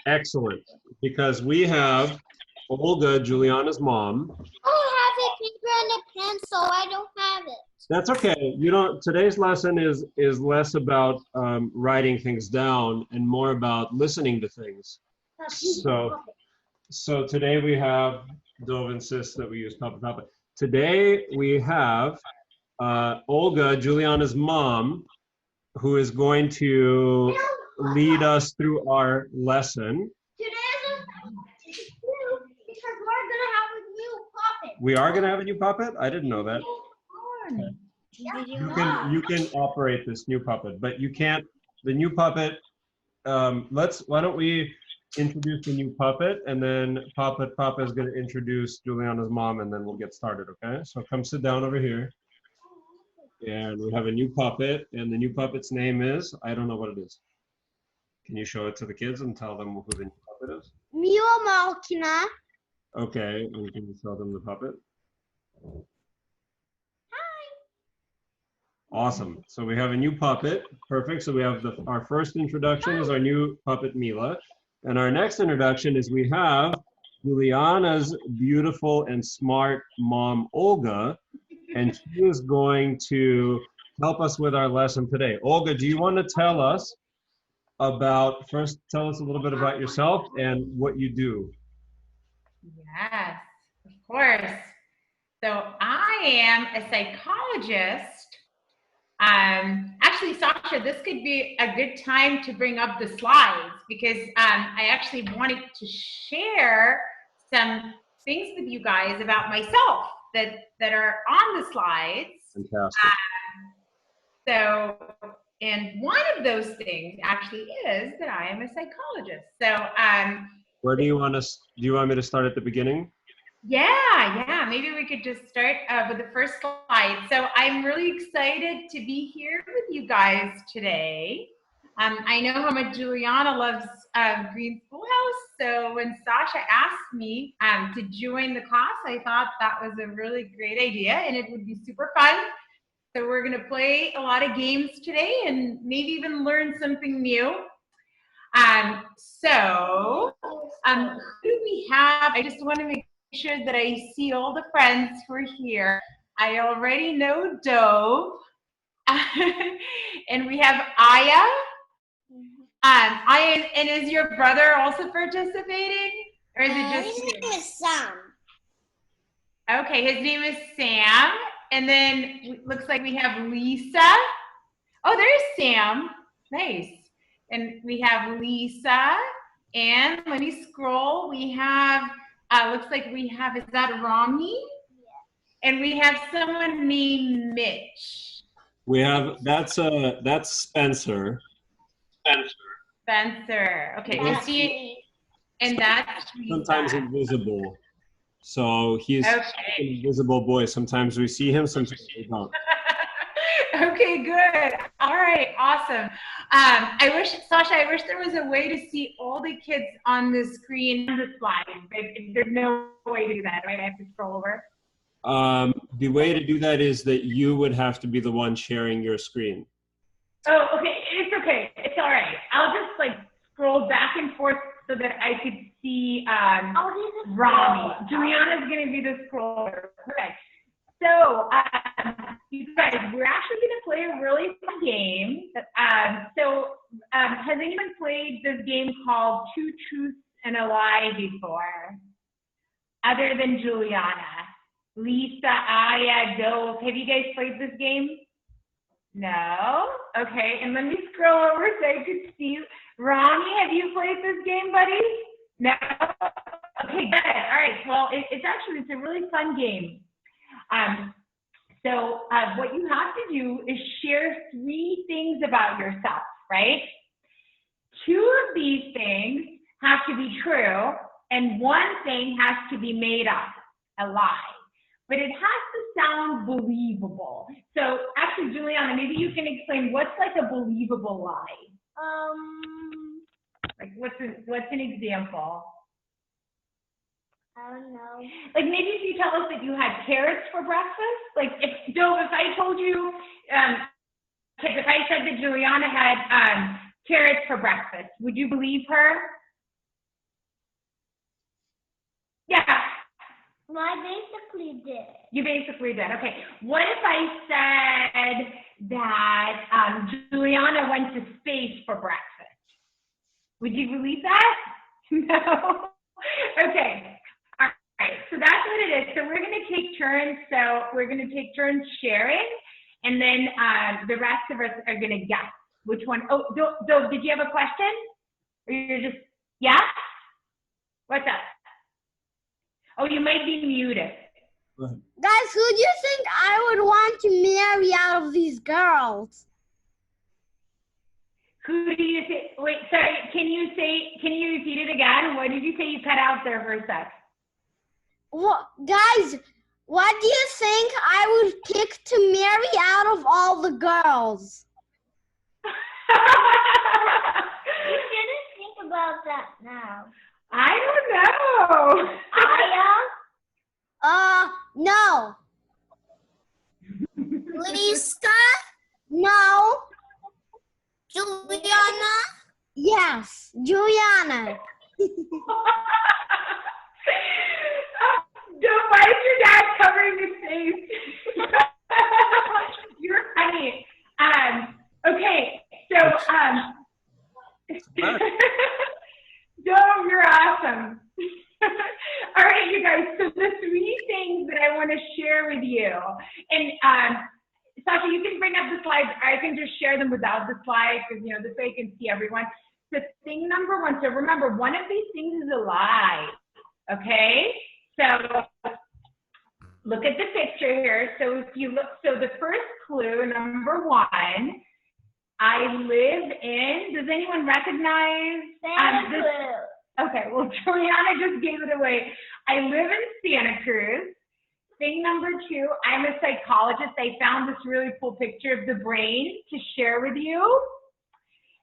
Excellent. Because we have Olga, Juliana's mom. I don't have a paper and a pencil. I don't have it. That's okay. You don't. Today's lesson is less about writing things down and more about listening to things. So today we have, Dove insists that we use Papa. Today we have Olga, Juliana's mom, who is going to lead us through our lesson. Today is new because we're gonna have a new puppet. We are going to have a new puppet? I didn't know that. Okay. You can operate this new puppet, but you can't, the new puppet, why don't we introduce the new puppet, and then Papa is going to introduce Juliana's mom, and then we'll get started, okay? So come sit down over here. And we have a new puppet, and the new puppet's name is, I don't know what it is. Can you show it to the kids and tell them who the new puppet is? Mila Malkina. Okay, and can you show them the puppet? Awesome. So we have a new puppet. Perfect. So we have our first introduction is our new puppet, Mila. And our next introduction is we have Juliana's beautiful and smart mom, Olga. And she is going to help us with our lesson today. Olga, do you want to tell us first tell us a little bit about yourself and what you do? Yes, of course. So I am a psychologist. Actually, Sasha, this could be a good time to bring up the slides because I actually wanted to share some things with you guys about myself that are on the slides. Fantastic. And one of those things actually is that I am a psychologist. So where do you want me to start at the beginning? Yeah, maybe we could just start with the first slide. So I'm really excited to be here with you guys today. I know how much Juliana loves Green Schoolhouse, so when Sasha asked me to join the class, I thought that was a really great idea and it would be super fun. So we're gonna play a lot of games today and maybe even learn something new. Who do we have? I just want to make sure that I see all the friends who are here. I already know Dove. And we have Aya. Aya, and is your brother also participating? Or is it just his name is Sam. Okay, his name is Sam. And then looks like we have Lisa. Oh, there's Sam. Nice. And we have Lisa. And let me scroll. We have, looks like we have, is that Romney? Yeah. And we have someone named Mitch. We have, that's Spencer. Spencer. Okay, I see it. And that's sometimes invisible. So he's an invisible boy. Sometimes we see him, sometimes we don't. Okay, good. All right, awesome. Sasha, I wish there was a way to see all the kids on the screen on the slide, but there's no way to do that, right? I have to scroll over. The way to do that is that you would have to be the one sharing your screen. Oh, okay. It's okay. It's all right. I'll just scroll back and forth so that I could see Rami. Juliana's going to be the scroller. Perfect. So, you guys, we're actually going to play a really fun game. Has anyone played this game called Two Truths and a Lie before? Other than Juliana? Lisa, Aya, Dove, have you guys played this game? No? Okay, and let me scroll over so I could see you. Ronnie, have you played this game, buddy? No? Okay, good. All right, well, it's a really fun game. What you have to do is share 3 things about yourself, right? 2 of these things have to be true, and 1 thing has to be made up, a lie. But it has to sound believable. So actually, Juliana, maybe you can explain what's a believable lie. What's an example? I don't know. Maybe if you tell us that you had carrots for breakfast. If I told you, if I said that Juliana had carrots for breakfast, would you believe her? I basically did. You basically did. Okay. What if I said that Juliana went to space for breakfast? Would you believe that? No. Okay. All right. So that's what it is. So we're going to take turns. So we're going to take turns sharing, and then the rest of us are going to guess which one. Oh, Dove, did you have a question? Or you're just, yeah? What's up? Oh, you might be muted. Guys, who do you think I would want to marry out of these girls? Who do you think? Wait, sorry. Can you repeat it again? What did you say? You cut out there for a sec. Well, guys, what do you think I would pick to marry out of all the girls? You shouldn't think about that now. I don't know. Aya? No. Lisa? No. Juliana? Yes, Juliana. Why is your dad covering his face? You're funny. Okay, so Joe, you're awesome. All right, you guys. So the three things that I want to share with you, and Sasha, you can bring up the slides. I can just share them without the slides, because this way you can see everyone. So thing number one. So remember, one of these things is a lie. Okay. So look at the picture here. So if you look, so the first clue, number one, I live in. Does anyone recognize this? Okay, well, Juliana just gave it away. I live in Santa Cruz. Thing number two, I'm a psychologist. I found this really cool picture of the brain to share with you.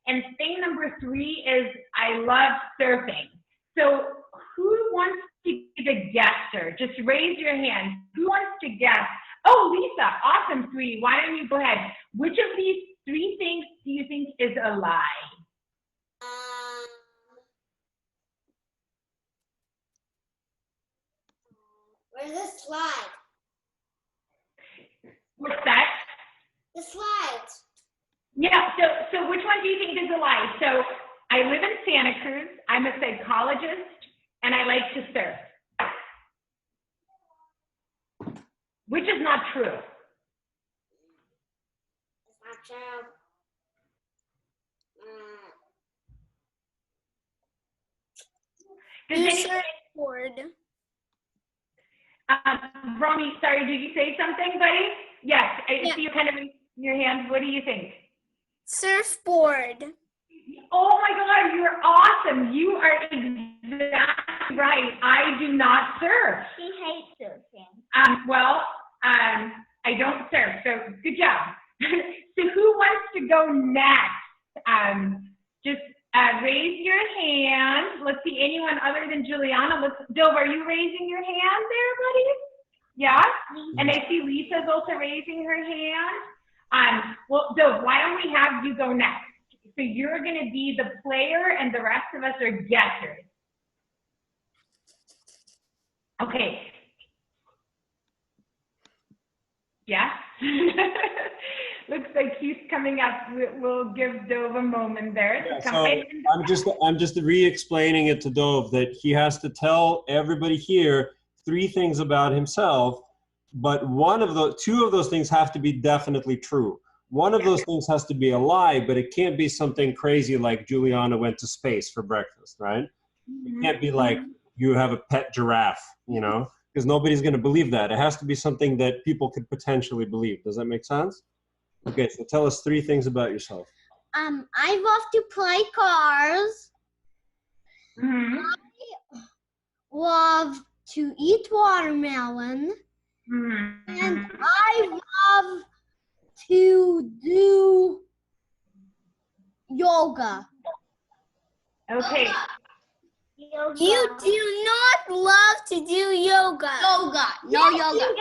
And thing number three is I love surfing. So who wants to be the guesser? Just raise your hand. Who wants to guess? Oh, Lisa, awesome, sweetie. Why don't you go ahead? Which of these three things do you think is a lie? Where's the slide? What's that? The slides. Yeah, so which one do you think is a lie? So I live in Santa Cruz, I'm a psychologist, and I like to surf. Which is not true. It's not true. Does anyone, Romy, sorry, did you say something, buddy? Yes, I see you kind of in your hand. What do you think? Surfboard. Oh my God, you're awesome. You are exactly right. I do not surf. She hates surfing. I don't surf, so good job. So who wants to go next? Just raise your hand. Let's see, anyone other than Juliana. Dove, are you raising your hand there, buddy? Yeah? And I see Lisa's also raising her hand. Well, Dove, why don't we have you go next? So you're going to be the player and the rest of us are guessers. Okay. Yeah? Looks like he's coming up. We'll give Dove a moment there. Yeah, so I'm just re-explaining it to Dove that he has to tell everybody here three things about himself, but two of those things have to be definitely true. One of those things has to be a lie, but it can't be something crazy like Juliana went to space for breakfast, right? It can't be like you have a pet giraffe, because nobody's going to believe that. It has to be something that people could potentially believe. Does that make sense? Okay, so tell us three things about yourself. I love to play cars. Mm-hmm. I love to eat watermelon. Mm-hmm. And I love to do yoga. Okay. You do not love to do yoga. Yoga. No yoga.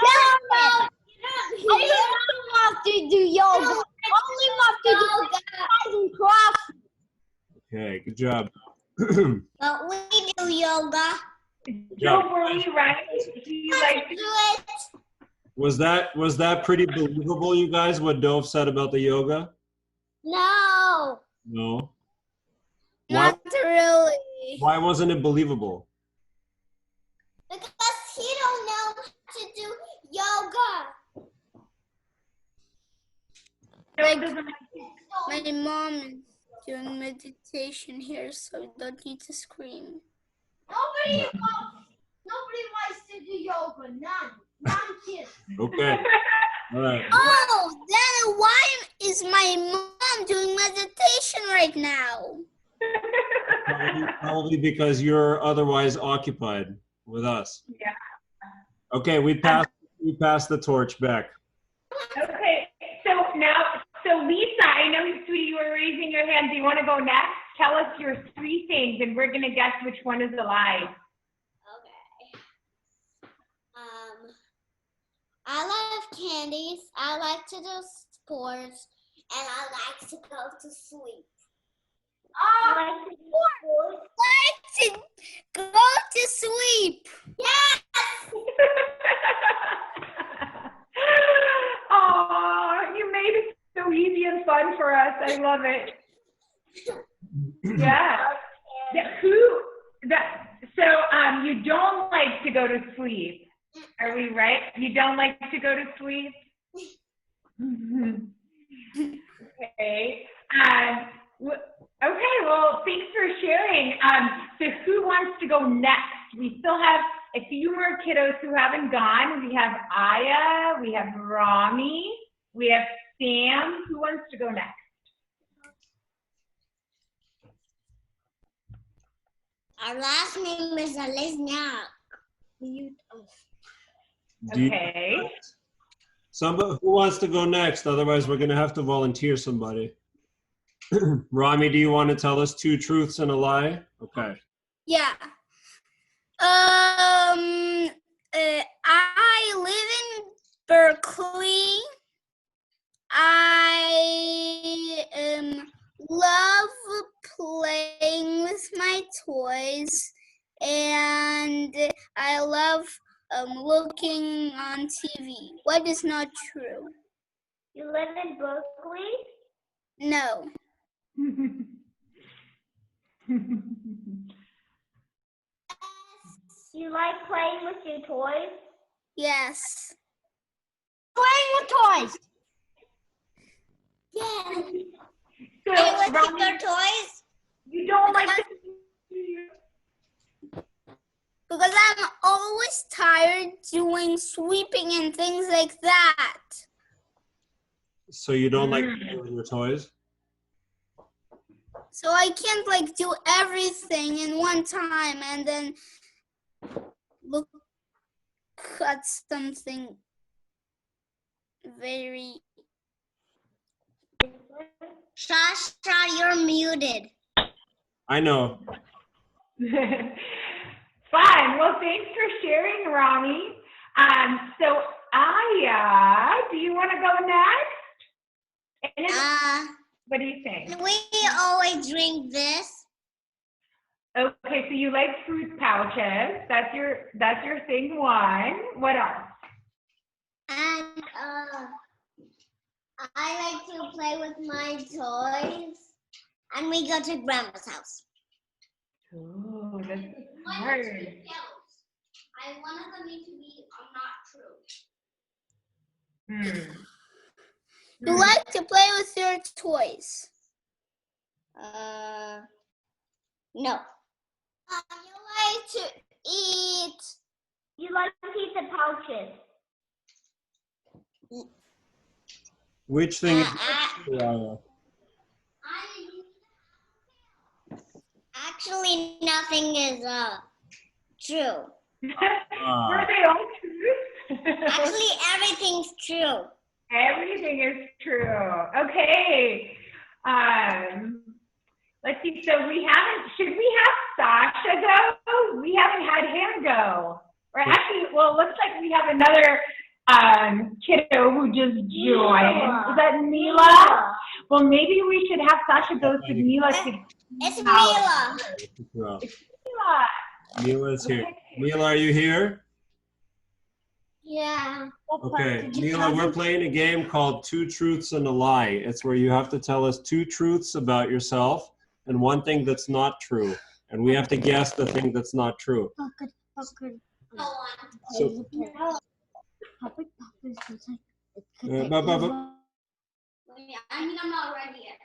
I don't love to do yoga. I only love to do exercise and craft. Okay, good job. But we do yoga. Joe, were we right? you like to do it? Was that pretty believable, you guys, what Dove said about the yoga? No. No. Not really. Why wasn't it believable? Because he don't know to do yoga. Like, my mom is doing meditation here, so you don't need to scream. Nobody wants to do yoga. None kids. Okay. All right. Oh, then why is my mom doing meditation right now? Probably because you're otherwise occupied with us. Yeah. Okay, we passed the torch back. Okay, so Lisa, I know, sweetie, you were raising your hand. Do you want to go next? Tell us your 3 things, and we're going to guess which one is a lie. Okay. I love candies. I like to do sports, and I like to go to sleep. I like to go to sleep. Yes. Oh, you made it so easy and fun for us. I love it. Yeah. So you don't like to go to sleep. Are we right? You don't like to go to sleep? Okay. Okay, well, thanks for sharing. So who wants to go next? We still have a few more kiddos who haven't gone. We have Aya, we have Rami, we have Sam. Who wants to go next? Our last name is Alizniak. Okay. Who wants to go next? Otherwise, we're going to have to volunteer somebody. Rami, do you want to tell us 2 truths and a lie? Okay. Yeah. I live in Berkeley. I love playing with my toys, and I love looking on TV. What is not true? You live in Berkeley? No. You like playing with your toys? Yes. Playing with toys? Yes. So, Playing with Rami, your toys? you don't like to... Because I'm always tired doing sweeping and things like that. So you don't like to play with your toys? So I can't like do everything in one time and then look at something very... Shasha, you're muted. I know. Fun. Well, thanks for sharing, Rami. So, Aya, do you want to go next? What do you think? We always drink this. Okay, so you like fruit pouches. That's your thing 1. What else? And I like to play with my toys. And we go to Grandma's house. Oh, that's hard. I wanted them to be not true. You like to play with your toys? No. You like to eat. You like pizza pouches. Which thing is Actually, nothing is true. Were they all true? Actually, everything's true. Everything is true. Okay. Let's see. So should we have Sasha go? We haven't had him go. Or actually, well, it looks like we have another kiddo who just joined. Is that Mila? Well, maybe we should have Sasha go to Mila. It's Mila. It's Mila. Mila is here. Mila, are you here? Yeah. Okay, Mila, we're playing a game called Two Truths and a Lie. It's where you have to tell us two truths about yourself and one thing that's not true. And we have to guess the thing that's not true. So, I mean, I'm not ready yet.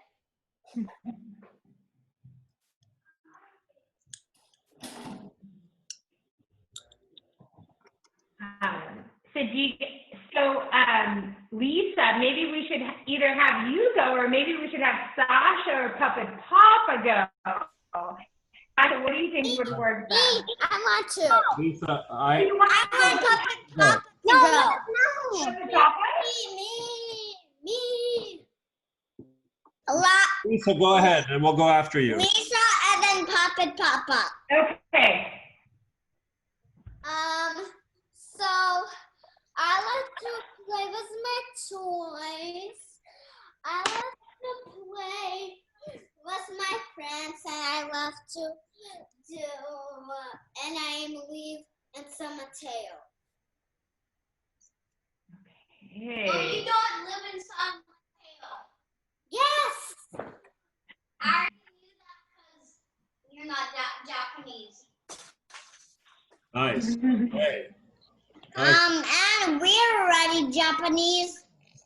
Lisa, maybe we should either have you go, or maybe we should have Sasha or Puppet Papa go. Sasha, what do you think would work best? I want to. Lisa, You want I want Puppet Papa to go. Puppet Papa? Me. A lot. Lisa, go ahead, and we'll go after you. Lisa and then Puppet Papa. Okay. So I like to play with my toys. I love to play with my friends, and I love to do and I believe in San Mateo. Okay. Oh, you don't live in San Mateo? Yes. I already knew that because you're not Japanese. Nice. Okay. And we're already Japanese.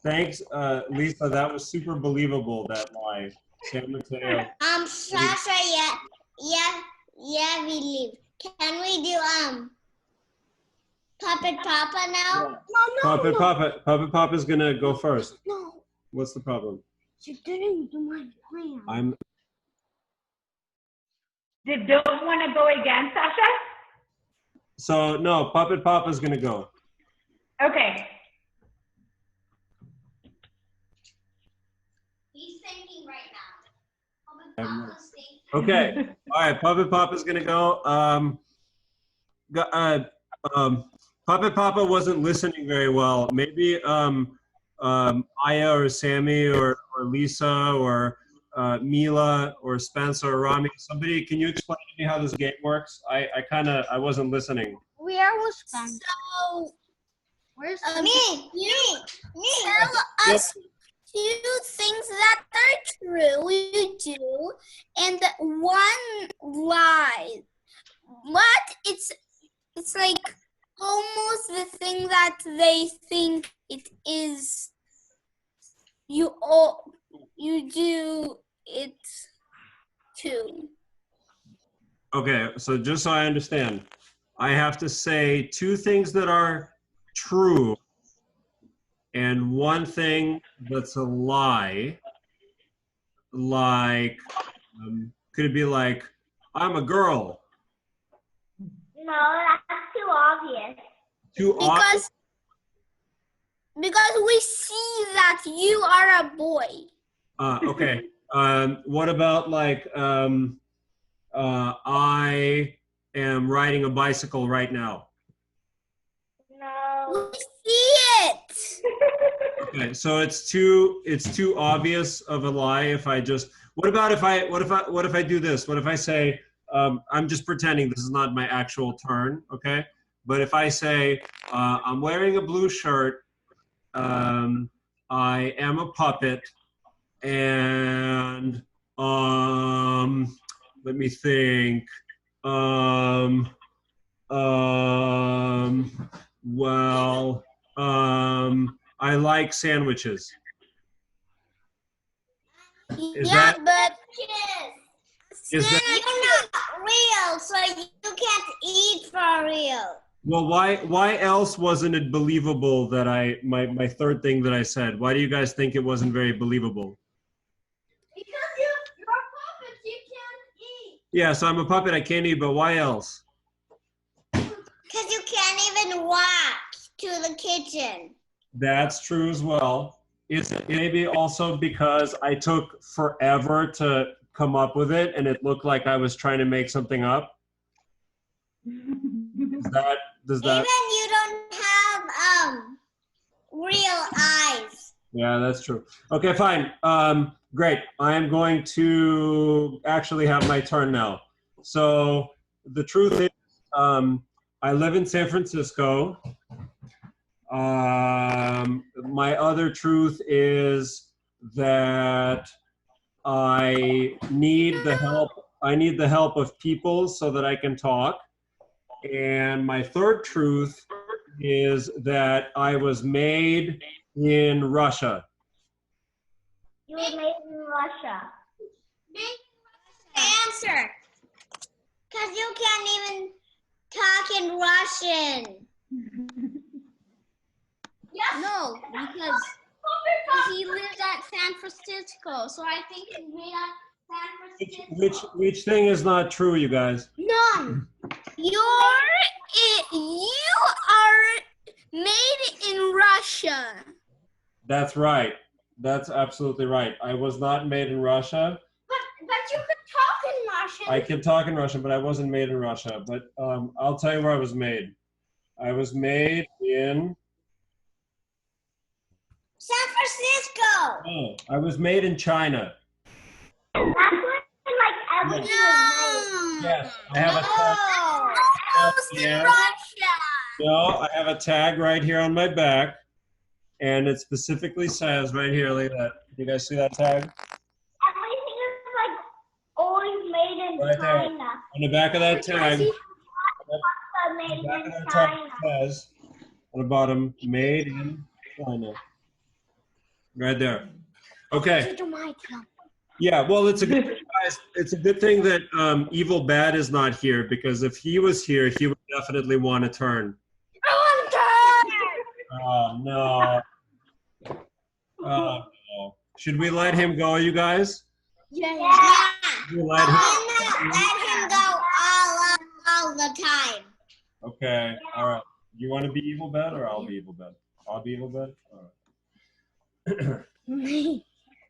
Thanks, Lisa. That was super believable, that lie. San Mateo. Sasha, yeah, we leave. Can we do, Puppet Papa now? Puppet Papa's gonna go first. No, What's the problem? you didn't do my plan. Don't want to go again, Sasha? So no, Puppet Papa's gonna go. Okay. He's thinking right now. Puppet Papa's thinking. Okay. All right. Puppet Papa's gonna go. Puppet Papa wasn't listening very well. Maybe Aya or Sammy or Lisa or Mila or Spencer or Rami. Somebody, can you explain to me how this game works? I wasn't listening. Where was Spencer? So, where's me? Tell us two things that are true, you do, and one lie. But it's like almost the thing that they think it is. You do it too. Okay, so just so I understand, I have to say two things that are true and one thing that's a lie. Like, could it be like, I'm a girl? No, that's too obvious. Too obvious? Because we see that you are a boy. Okay. What about like, I am riding a bicycle right now? No. We see it. Okay, so it's too obvious of a lie if I just. What if I do this? What if I say, I'm just pretending this is not my actual turn, okay? But if I say, I'm wearing a blue shirt, I am a puppet, and let me think. I like sandwiches. Is yeah, that, but is that, you're not real, so you can't eat for real. well, why else wasn't it believable that my third thing that I said? Why do you guys think it wasn't very believable? Because you're a puppet, you can't eat. Yeah, so I'm a puppet, I can't eat, but why else? Because you can't even walk to the kitchen. That's true as well. It's maybe also because I took forever to come up with it and it looked like I was trying to make something up. Does that? Even you don't have real eyes. Yeah, that's true. Okay, fine. Great. I am going to actually have my turn now. So the truth is, I live in San Francisco, My other truth is that I need the help. I need the help of people so that I can talk. And my third truth is that I was made in Russia. You were made in Russia. Answer. Because you can't even talk in Russian. Yes. No, because he lives at San Francisco, so I think he's made at San Francisco. Which thing is not true, you guys? None. You are made in Russia. That's right. That's absolutely right. I was not made in Russia. But you could talk in Russian. I can talk in Russian, but I wasn't made in Russia. But I'll tell you where I was made. I was made in San Francisco. Oh, I was made in China. That's where like everything was made. Yes, I have a tag. Almost in Russia. No, I have a tag right here on my back, and it specifically says right here. Look at that. You guys see that tag? Everything is like always made in Right there. China. On the back of that tag. Made On the back in of that tag China. it says on the bottom, made in China. Right there. Okay. Yeah, well, it's a good thing, guys. It's a good thing that Evil Bad is not here, because if he was here, he would definitely want to turn. Oh no. Oh no. Should we let him go, you guys? Yeah. Should we let him? Let him go all the time. Okay. All right. You want to be Evil Bad, or I'll be Evil Bad? I'll be Evil Bad. All right.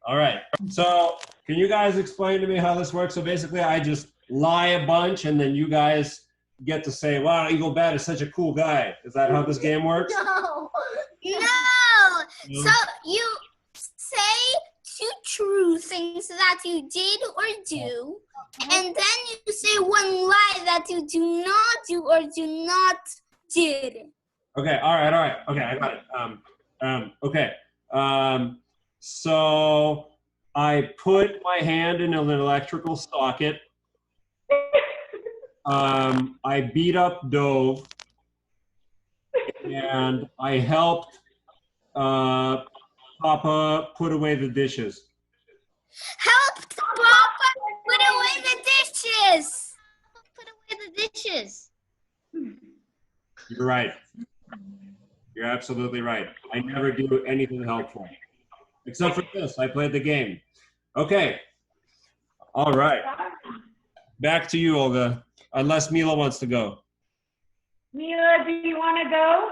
All right. So, can you guys explain to me how this works? So basically, I just lie a bunch, and then you guys get to say, "Wow, Evil Bad is such a cool guy." Is that how this game works? No. So you say two true things that you did or do, and then you say one lie that you do not do or do not did. Okay. All right. Okay, I got it. Okay. So I put my hand in an electrical socket. I beat up Dove, and I helped Papa put away the dishes. Help Papa put away the dishes. Put away the dishes. You're right. You're absolutely right. I never do anything helpful. Except for this, I played the game. Okay. All right. Back to you, Olga. Unless Mila wants to go. Mila, do you want to go?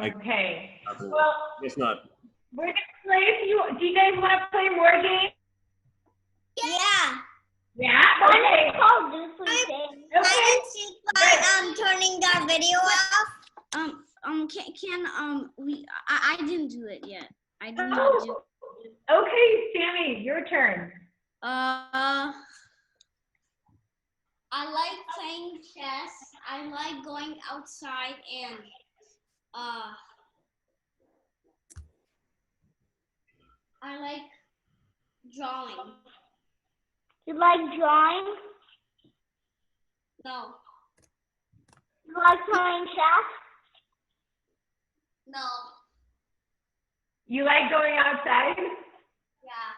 Okay. Well, It's not. we're gonna play. Do you guys want to play more games? Yeah. Yeah. Okay. I'm turning that video off. I didn't do it yet. I did not do it. Okay, Sammy, your turn. I like playing chess. I like going outside and I like drawing. You like drawing? No. You like playing chess? No. You like going outside? Yeah.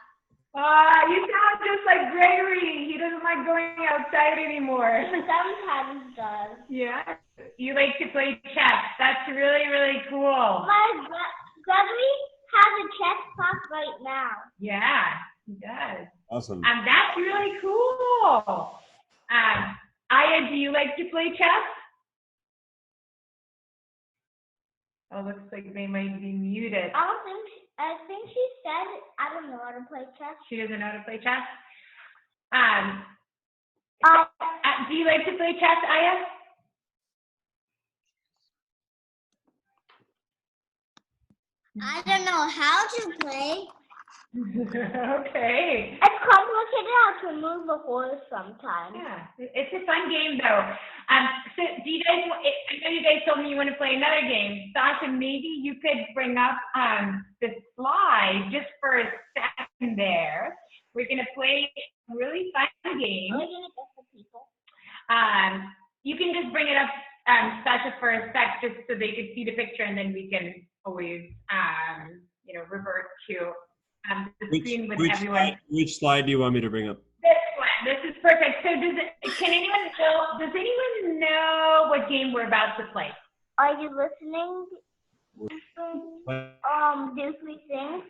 You sound just like Gregory. He doesn't like going outside anymore. Sometimes does. Yeah. You like to play chess. That's really, really cool. My Gregory has a chess class right now. Yeah, he does. Awesome. That's really cool. Aya, do you like to play chess? Oh, looks like they might be muted. I think she said I don't know how to play chess. She doesn't know how to play chess? Do you like to play chess, Aya? I don't know how to play. Okay. It's complicated how to move a horse sometimes. Yeah, it's a fun game though. So do you guys? I know you guys told me you want to play another game. Sasha, maybe you could bring up the slide just for a second there. We're gonna play a really fun game. Are we gonna get the people? You can just bring it up, Sasha, for a sec, just so they can see the picture, and then we can always, revert to the screen with everyone. Which slide do you want me to bring up? This one. This is perfect. So does anyone know what game we're about to play? Are you listening? Do three things.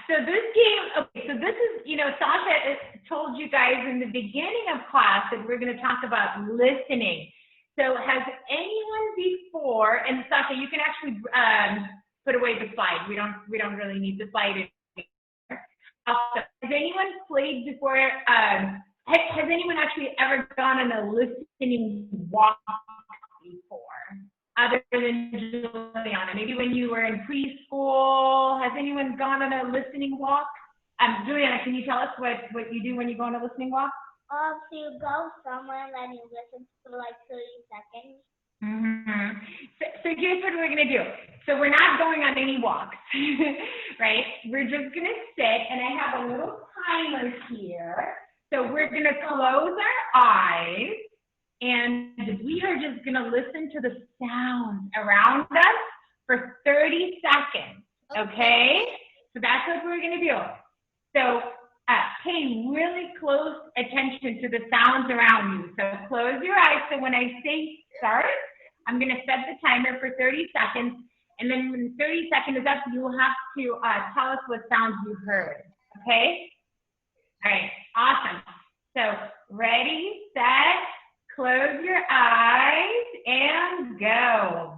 So this game, okay, so this is, Sasha told you guys in the beginning of class that we're going to talk about listening. So has anyone before, and Sasha, you can actually put away the slide. We don't really need the slide anymore. Has anyone played before? Has anyone actually ever gone on a listening walk before? Other than Juliana, maybe when you were in preschool, has anyone gone on a listening walk? Juliana, can you tell us what you do when you go on a listening walk? So you go somewhere and you listen for like 30 seconds. Mm-hmm. So here's what we're gonna do. So we're not going on any walks, right? We're just gonna sit, and I have a little timer here. So we're gonna close our eyes, and we are just gonna listen to the sounds around us for 30 seconds, okay? So that's what we're gonna do. So pay really close attention to the sounds around you. So close your eyes. So when I say start, I'm gonna set the timer for 30 seconds, and then when 30 seconds is up, you will have to tell us what sounds you heard, okay? All right, awesome. So ready, set, close your eyes, and go.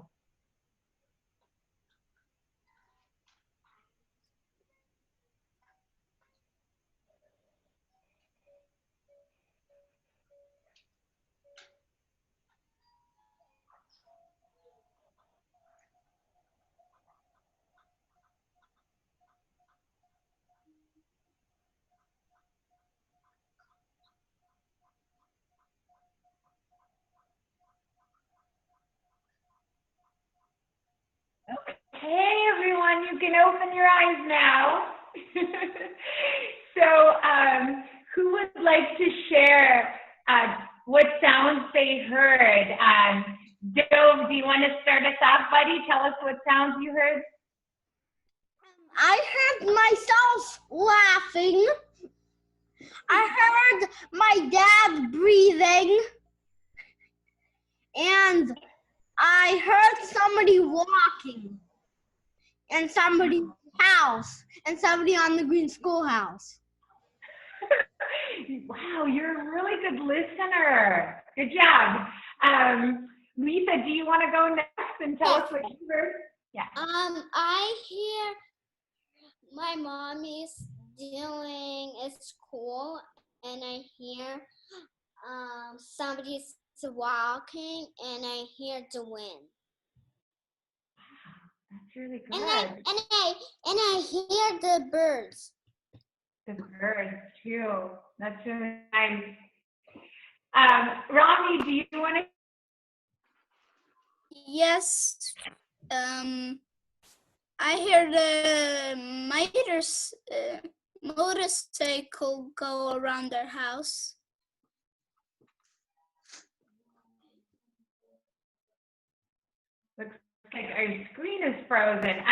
Okay, everyone, you can open your eyes now. So, who would like to share what sounds they heard? Dove, do you want to start us off, buddy? Tell us what sounds you heard. I heard myself laughing. I heard my dad breathing. And I heard somebody walking. And somebody's house. And somebody on the Green Schoolhouse. Wow, you're a really good listener. Good job. Lisa, do you want to go next and tell us what you heard? Yeah. I hear my mom is doing at school, and I hear somebody's walking, and I hear the wind. That's really good. And I hear the birds. The birds too. That's really nice. Rami, do you want to? Yes. I heard the motorcycle go around our house. Looks like our screen is frozen.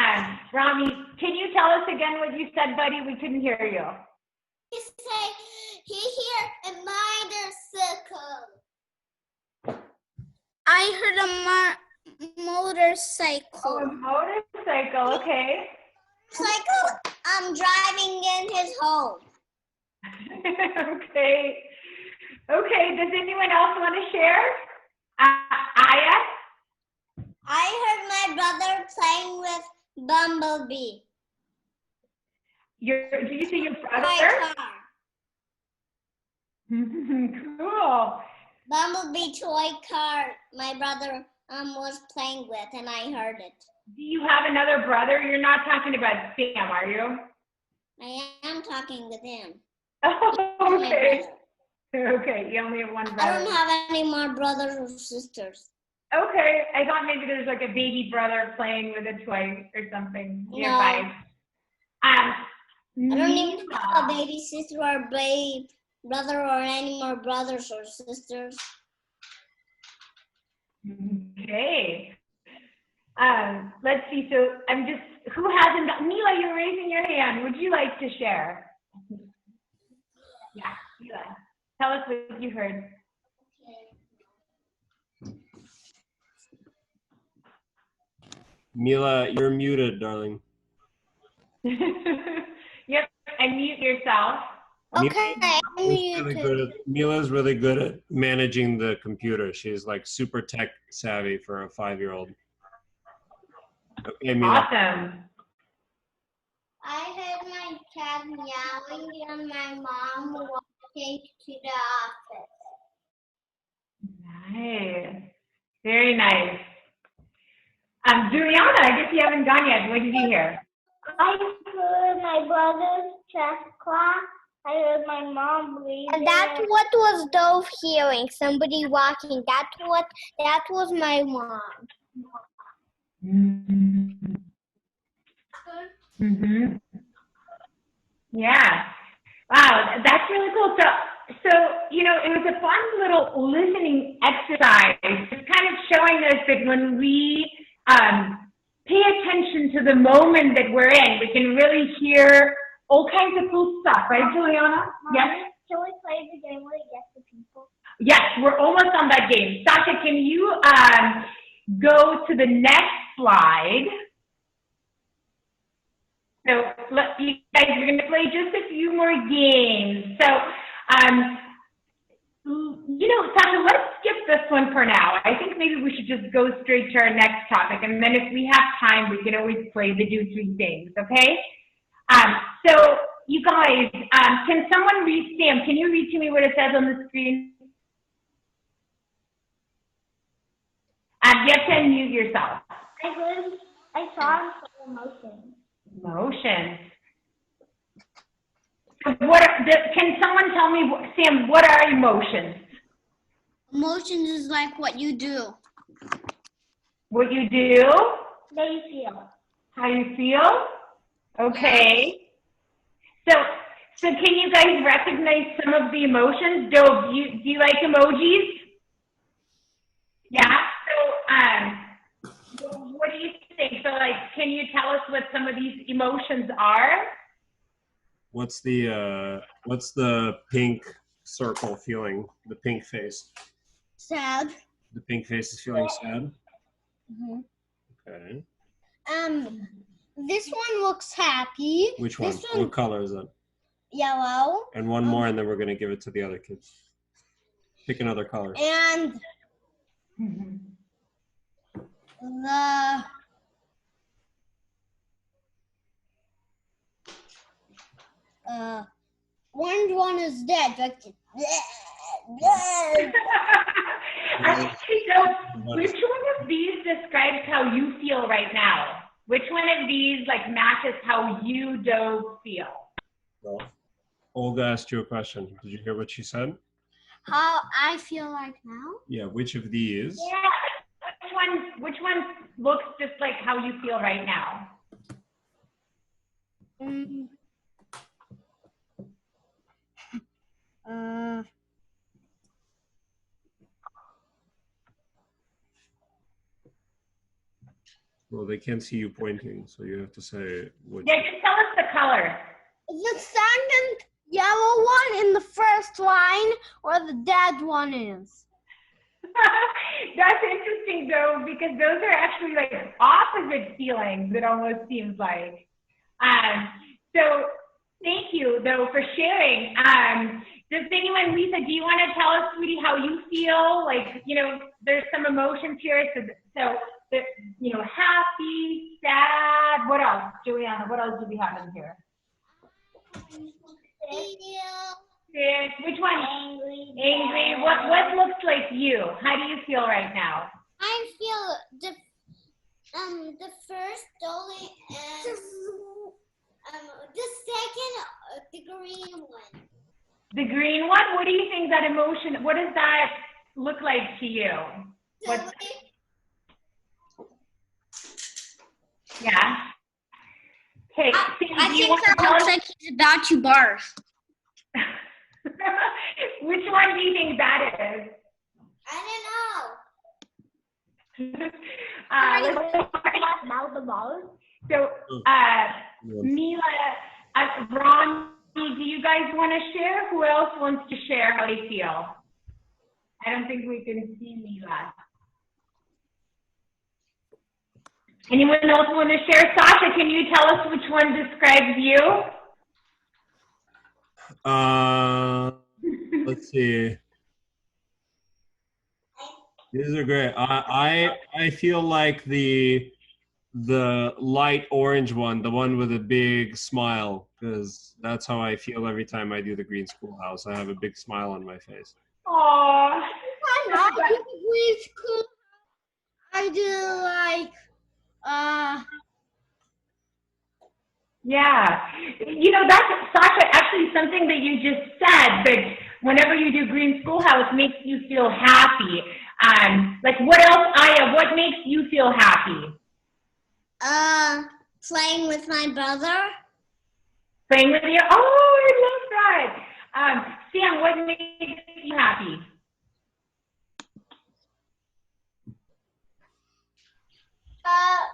Rami, can you tell us again what you said, buddy? We couldn't hear you. He said he heard a motorcycle. I heard a motorcycle. Oh, a motorcycle, okay. Motorcycle, driving in his home. Okay. Okay, does anyone else want to share? Aya? I heard my brother playing with Bumblebee. Did you see your brother? My car. Cool. Bumblebee toy car my brother was playing with, and I heard it. Do you have another brother? You're not talking about Sam, are you? I am talking with him. Oh, okay. Okay, you only have one brother. I don't have any more brothers or sisters. Okay, I thought maybe there's like a baby brother playing with a toy or something nearby. I don't even have a baby sister or baby brother or any more brothers or sisters. Okay. Let's see. So who hasn't got, Mila, you're raising your hand. Would you like to share? Yeah, Mila. Tell us what you heard. Mila, you're muted, darling. Yep, unmute yourself. Okay, Mila's really good at managing the computer. She's like super tech savvy for a 5-year-old. Okay, Mila. Awesome. I heard my cat meowing and my mom walking to the office. Nice. Very nice. Juliana, I guess you haven't gone yet. What did you hear? I heard my brother's chest class. I heard my mom breathing. And that's what was Dove hearing. Somebody walking. That was my mom. Mm-hmm. Yeah. Wow, that's really cool. So, you know, it was a fun little listening exercise. It's kind of showing us that when we pay attention to the moment that we're in, we can really hear all kinds of cool stuff, right, Juliana? Yes? Can we play the game where we guess the people? Yes, we're almost on that game. Sasha, can you go to the next slide? So you guys are going to play just a few more games. So, you know, Sasha, let's skip this one for now. I think maybe we should just go straight to our next topic. And then if we have time, we can always play the do three things, okay? So, you guys, can someone read, Sam, can you read to me what it says on the screen? You have to unmute yourself. I saw emotions. Emotions. Can someone tell me, Sam, what are emotions? Emotions is like what you do. What you do? How you feel. How you feel? Okay. So can you guys recognize some of the emotions? Dove, do you like emojis? Yeah. So what do you think? So like, can you tell us what some of these emotions are? What's the pink circle feeling? The pink face. Sad. The pink face is feeling sad. Mm-hmm. Okay. This one looks happy. Which one? What color is it? Yellow. And one more, and then we're gonna give it to the other kids. Pick another color. And the orange one is dead. Which one of these describes how you feel right now? Which one of these like matches how you feel? Well, Olga asked you a question. Did you hear what she said? How I feel right now? Yeah, which of these? Yeah, which one looks just like how you feel right now? Well, they can't see you pointing, so you have to say which. Yeah, just tell us the color. The second yellow one in the first line, or the dead one is? That's interesting though, because those are actually like opposite feelings, it almost seems like. So thank you though for sharing. Does anyone, Lisa, do you want to tell us, sweetie, how you feel? Like, you know, there's some emotions here. So you know, happy, sad, what else? Juliana, what else do we have in here? Which one? Angry. What looks like you? How do you feel right now? I feel the first dolly The second, the green one. The green one? What do you think that emotion, what does that look like to you? What's, yeah. Okay, Sam, I do you think want to that tell looks us- like he's about to barf. Which one do you think that is? I don't know. Let's Mouth the ball. So, Mila, Ron, do you guys want to share? Who else wants to share how they feel? I don't think we can see Mila. Anyone else want to share? Sasha, can you tell us which one describes you? Let's see. These are great. I feel like the light orange one, the one with a big smile, because that's how I feel every time I do the Green Schoolhouse. I have a big smile on my face. Aww. I do like, Yeah. You know, that's, Sasha, actually something that you just said, that whenever you do Green Schoolhouse makes you feel happy. Like what else, Aya, what makes you feel happy? playing with my brother. Playing with your, oh, I love that. Sam, what makes you happy?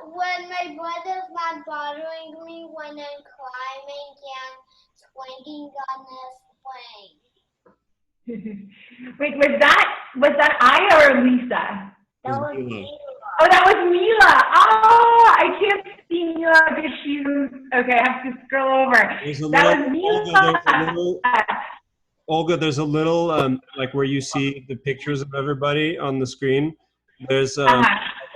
When my brother's not bothering me when I'm climbing and swinging on this swing. Wait, was that Aya or Lisa? That was Mila. me. Oh, that was Mila. Oh, I can't see Mila because she's, okay, I have to scroll over. There's a That little, was Mila. Olga, there's a little, like where you see the pictures of everybody on the screen. There's a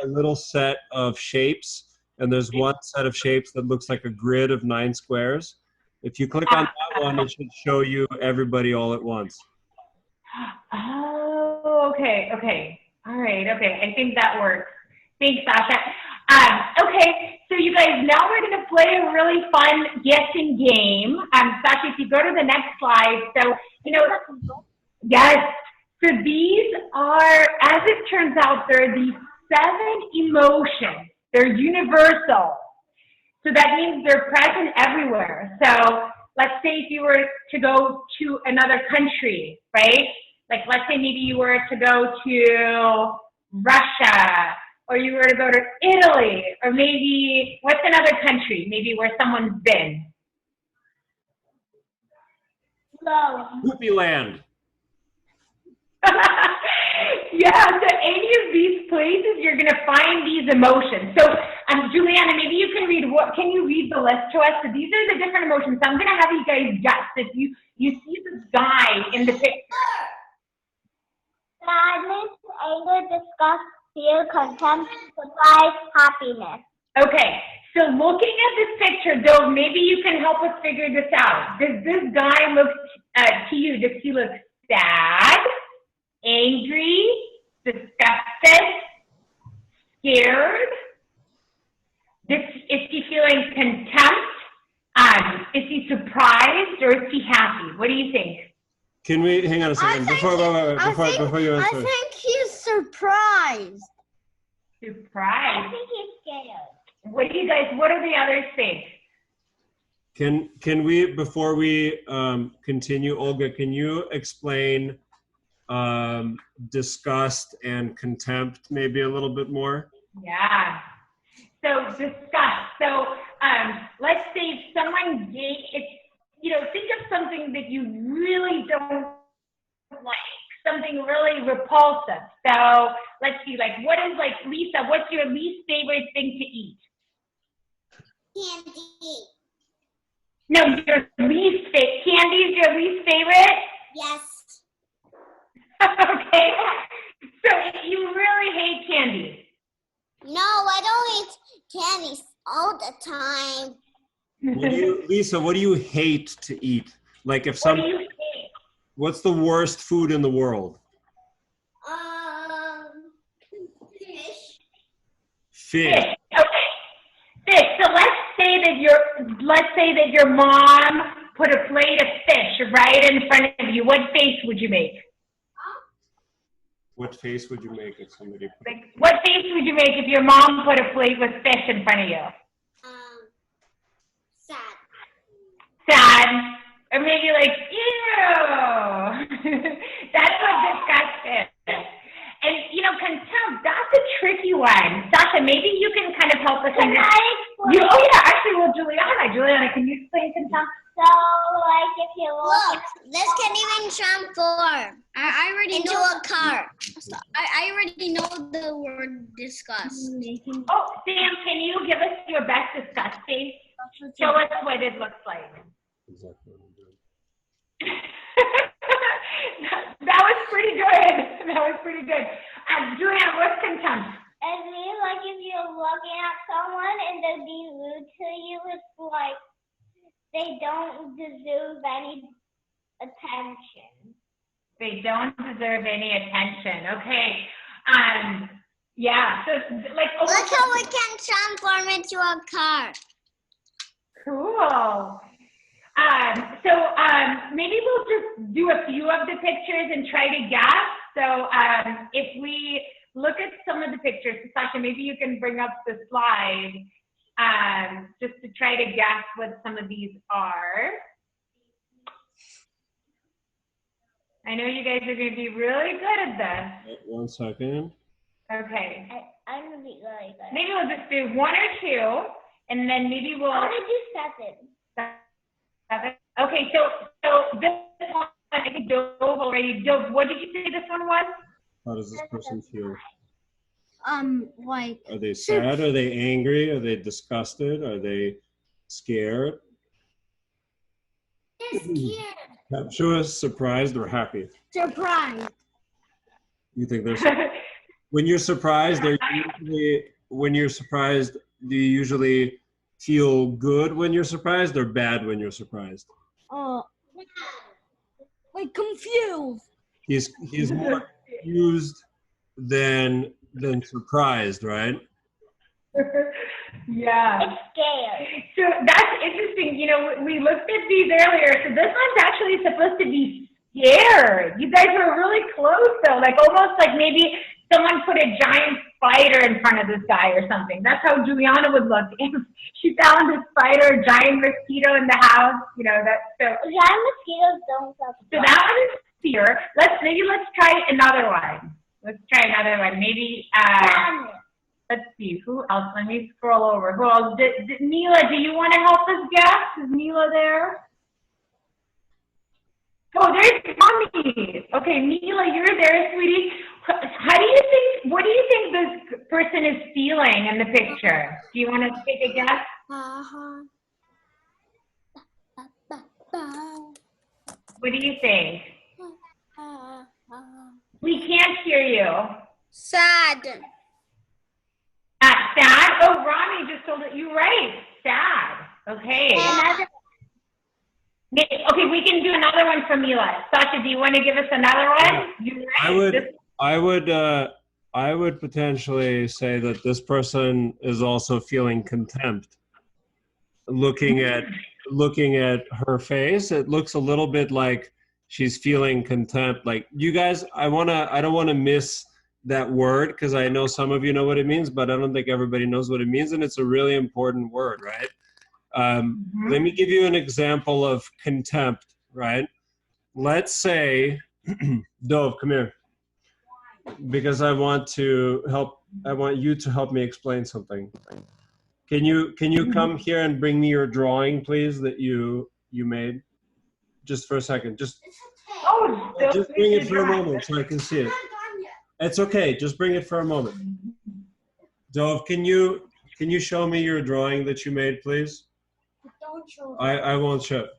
little set of shapes, and there's one set of shapes that looks like a grid of 9 squares. If you click on that one, it should show you everybody all at once. Oh, okay, okay. All right, okay. I think that works. Thanks, Sasha. Okay, so you guys, now we're going to play a really fun guessing game. Sasha, if you go to the next slide. So, you know, yes. So these are, as it turns out, they're these 7 emotions. They're universal. So that means they're present everywhere. So let's say if you were to go to another country, right? Like let's say maybe you were to go to Russia, or you were to go to Italy, or maybe, what's another country? Maybe where someone's been. No. Whoopie Land. Yeah, so any of these places, you're going to find these emotions. So, Juliana, maybe you can read, can you read the list to us? So these are the different emotions. So I'm going to have you guys guess. If you see this guy in the picture. Sadness, anger, disgust, fear, contempt, surprise, happiness. Okay, so looking at this picture, though, maybe you can help us figure this out. Does this guy look to you, does he look sad, angry, disgusted, scared? Is he feeling contempt? Is he surprised, or is he happy? What do you think? Can we hang on a second before you answer? I think he's surprised. Surprised. I think he's scared. What do you guys? What do the others think? Can we, before we continue, Olga, can you explain disgust and contempt maybe a little bit more? Yeah. So disgust. So let's say if someone gave, think of something that you really don't like, something really repulsive. So let's see, like, what is, like, Lisa, what's your least favorite thing to eat? Candy. No, your least favorite. Candy is your least favorite? Yes. Okay. So you really hate candy? No, I don't eat candies all the time. Lisa, what do you hate to eat? Like if What do you hate? what's the worst food in the world? Fish. Fish. Fish. Okay. Fish. So let's say that your let's say that your mom put a plate of fish right in front of you. What face would you make? What face would you make if somebody put... Like, what face would you make if your mom put a plate with fish in front of you? Sad. Sad. Or maybe like, ew. That's what disgust is. And, you know, contempt, that's a tricky one. Sasha, maybe you can kind of help us understand. Oh, yeah, actually, well, Juliana, can you explain contempt? So, like, if you look, this can even transform. I already into know a car. I already know the word disgust. Oh, Sam, can you give us your best disgust face? Show us what it looks like. Exactly what I'm doing. That was pretty good. That was pretty good. Juliana, what's contempt? I mean, like, if you're looking at someone and they're being rude to you, it's like they don't deserve any attention. They don't deserve any attention. Okay. Yeah. So, like, Look how it can transform into a car. Cool. Maybe we'll just do a few of the pictures and try to guess. So, if we look at some of the pictures, Sasha, maybe you can bring up the slide, just to try to guess what some of these are. I know you guys are going to be really good at this. 1 second. Okay. I'm going to be really good. Maybe we'll just do 1 or 2, and then maybe we'll... I'm going to do 7. Okay, so this one, I think Dove already. Dove, what did you say this one was? How does this person feel? Like, Are they sad? Are they angry? Are they disgusted? Are they scared? Scared. Captious, surprised, or happy? surprised. You think there's... When you're surprised, when you're surprised, do you usually feel good when you're surprised or bad when you're surprised? Like confused. He's more confused than surprised, right? Yeah. It's scared. So that's interesting. You know, we looked at these earlier. So this one's actually supposed to be scared. You guys were really close though. Like almost like maybe someone put a giant spider in front of this guy or something. That's how Juliana would look if she found a spider, a giant mosquito in the house. You know, that's so. Giant mosquitoes don't stop. So that one is fear. Let's try another one. Let's try another one. Maybe let's see, who else? Let me scroll over. Who else? Mila, do you want to help us guess? Is Mila there? Oh, there's Mommy. Okay, Mila, you're there, sweetie. What do you think this person is feeling in the picture? Do you want to take a guess? What do you think? We can't hear you. Sad. Sad? Oh, Rami just told it. You're right. Sad. Okay. Okay, we can do another one for Mila. Sasha, do you want to give us another one? Right. I would potentially say that this person is also feeling contempt. Looking at her face, it looks a little bit like she's feeling contempt. Like, you guys, I don't want to miss that word because I know some of you know what it means, but I don't think everybody knows what it means, and it's a really important word, right? Let me give you an example of contempt, right? Let's say, Dove, come here, because I want you to help me explain something. Can you come here and bring me your drawing, please, that you made? Just for a second. Just bring it for a moment so I can see it. It's okay. Just bring it for a moment. Dove, can you show me your drawing that you made, please? Don't show. I won't show it.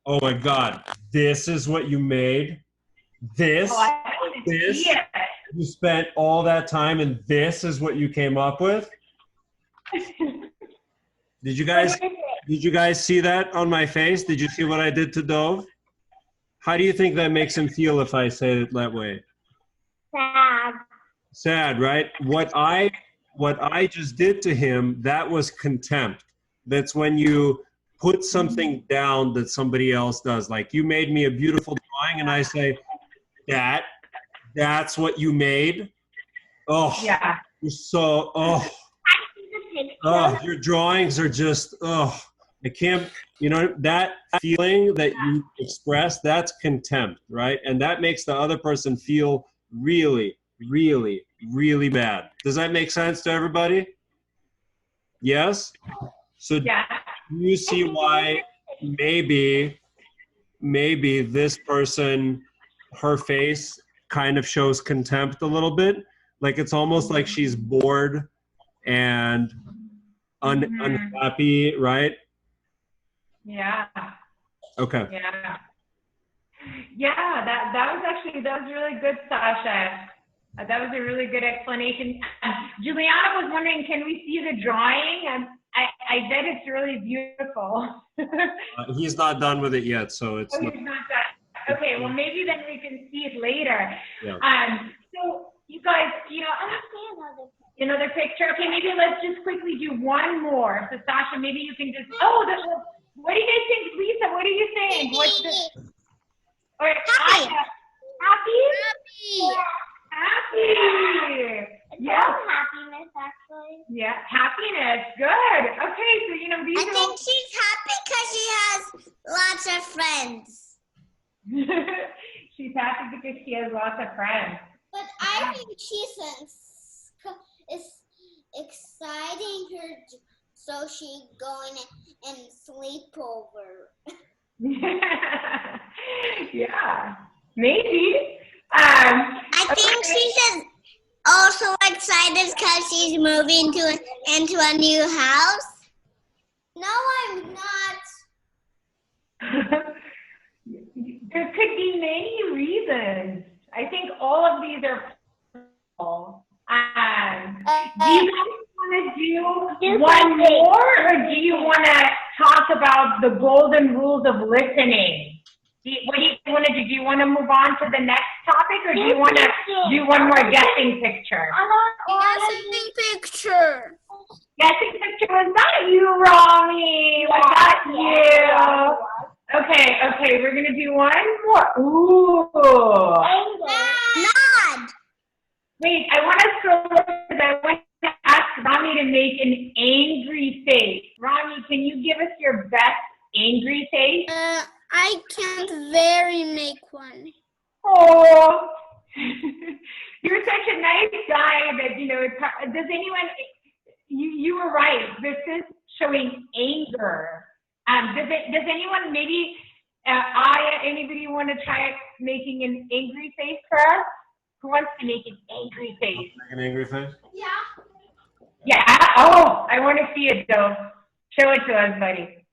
Oh my God! This is what you made. This. You spent all that time, and this is what you came up with. Did you guys see that on my face? Did you see what I did to Dove? How do you think that makes him feel if I say it that way? Sad. Sad, right? What I just did to him, that was contempt. That's when you put something down that somebody else does. Like, you made me a beautiful drawing, and I say, that's what you made? Oh, Yeah. you're so, your drawings are just, I can't, that feeling that you express, that's contempt, right? And that makes the other person feel really, really, really bad. Does that make sense to everybody? Yes? So Yeah. do you see why maybe this person, her face kind of shows contempt a little bit? Like, it's almost like she's bored and unhappy, right? Yeah. Okay. Yeah. Yeah, that was really good, Sasha. That was a really good explanation. Juliana was wondering, can we see the drawing? And I bet it's really beautiful. He's not done with it yet, so it's he's not done. Okay, well, maybe then we can see it later. Yeah. So you guys, another picture. Okay, maybe let's just quickly do one more. So Sasha, maybe you can just, what do you guys think, Lisa? What do you think? What's this? All right, Happy. Happy? Happy. Yeah. Happiness, actually. Yeah, happiness. Good. Okay, so these I think she's happy because she has lots of friends. she's happy because she has lots of friends. But I think it's exciting her, so she's going and sleep over. Yeah, maybe. I think she's also excited because she's moving into a new house. No, I'm not. There could be many reasons. I think all of these are possible. Do you want to do one more, or do you want to talk about the golden rules of listening? What do you want to do? Do you want to move on to the next topic, or do you want to do one more guessing picture? Guessing picture. Guessing picture was not you, Rami. Was not you. Okay, we're going to do one more. Ooh. Nod. Wait, I want to scroll because I want to ask Rami to make an angry face. Rami, can you give us your best angry face? I can't very make one. Oh, you're such a nice guy that, does anyone, you were right. This is showing anger. Does anyone, maybe, anybody want to try making an angry face for us? Who wants to make an angry face? Make an angry face? Yeah. Yeah? Oh, I want to see it, though. Show it to us, buddy.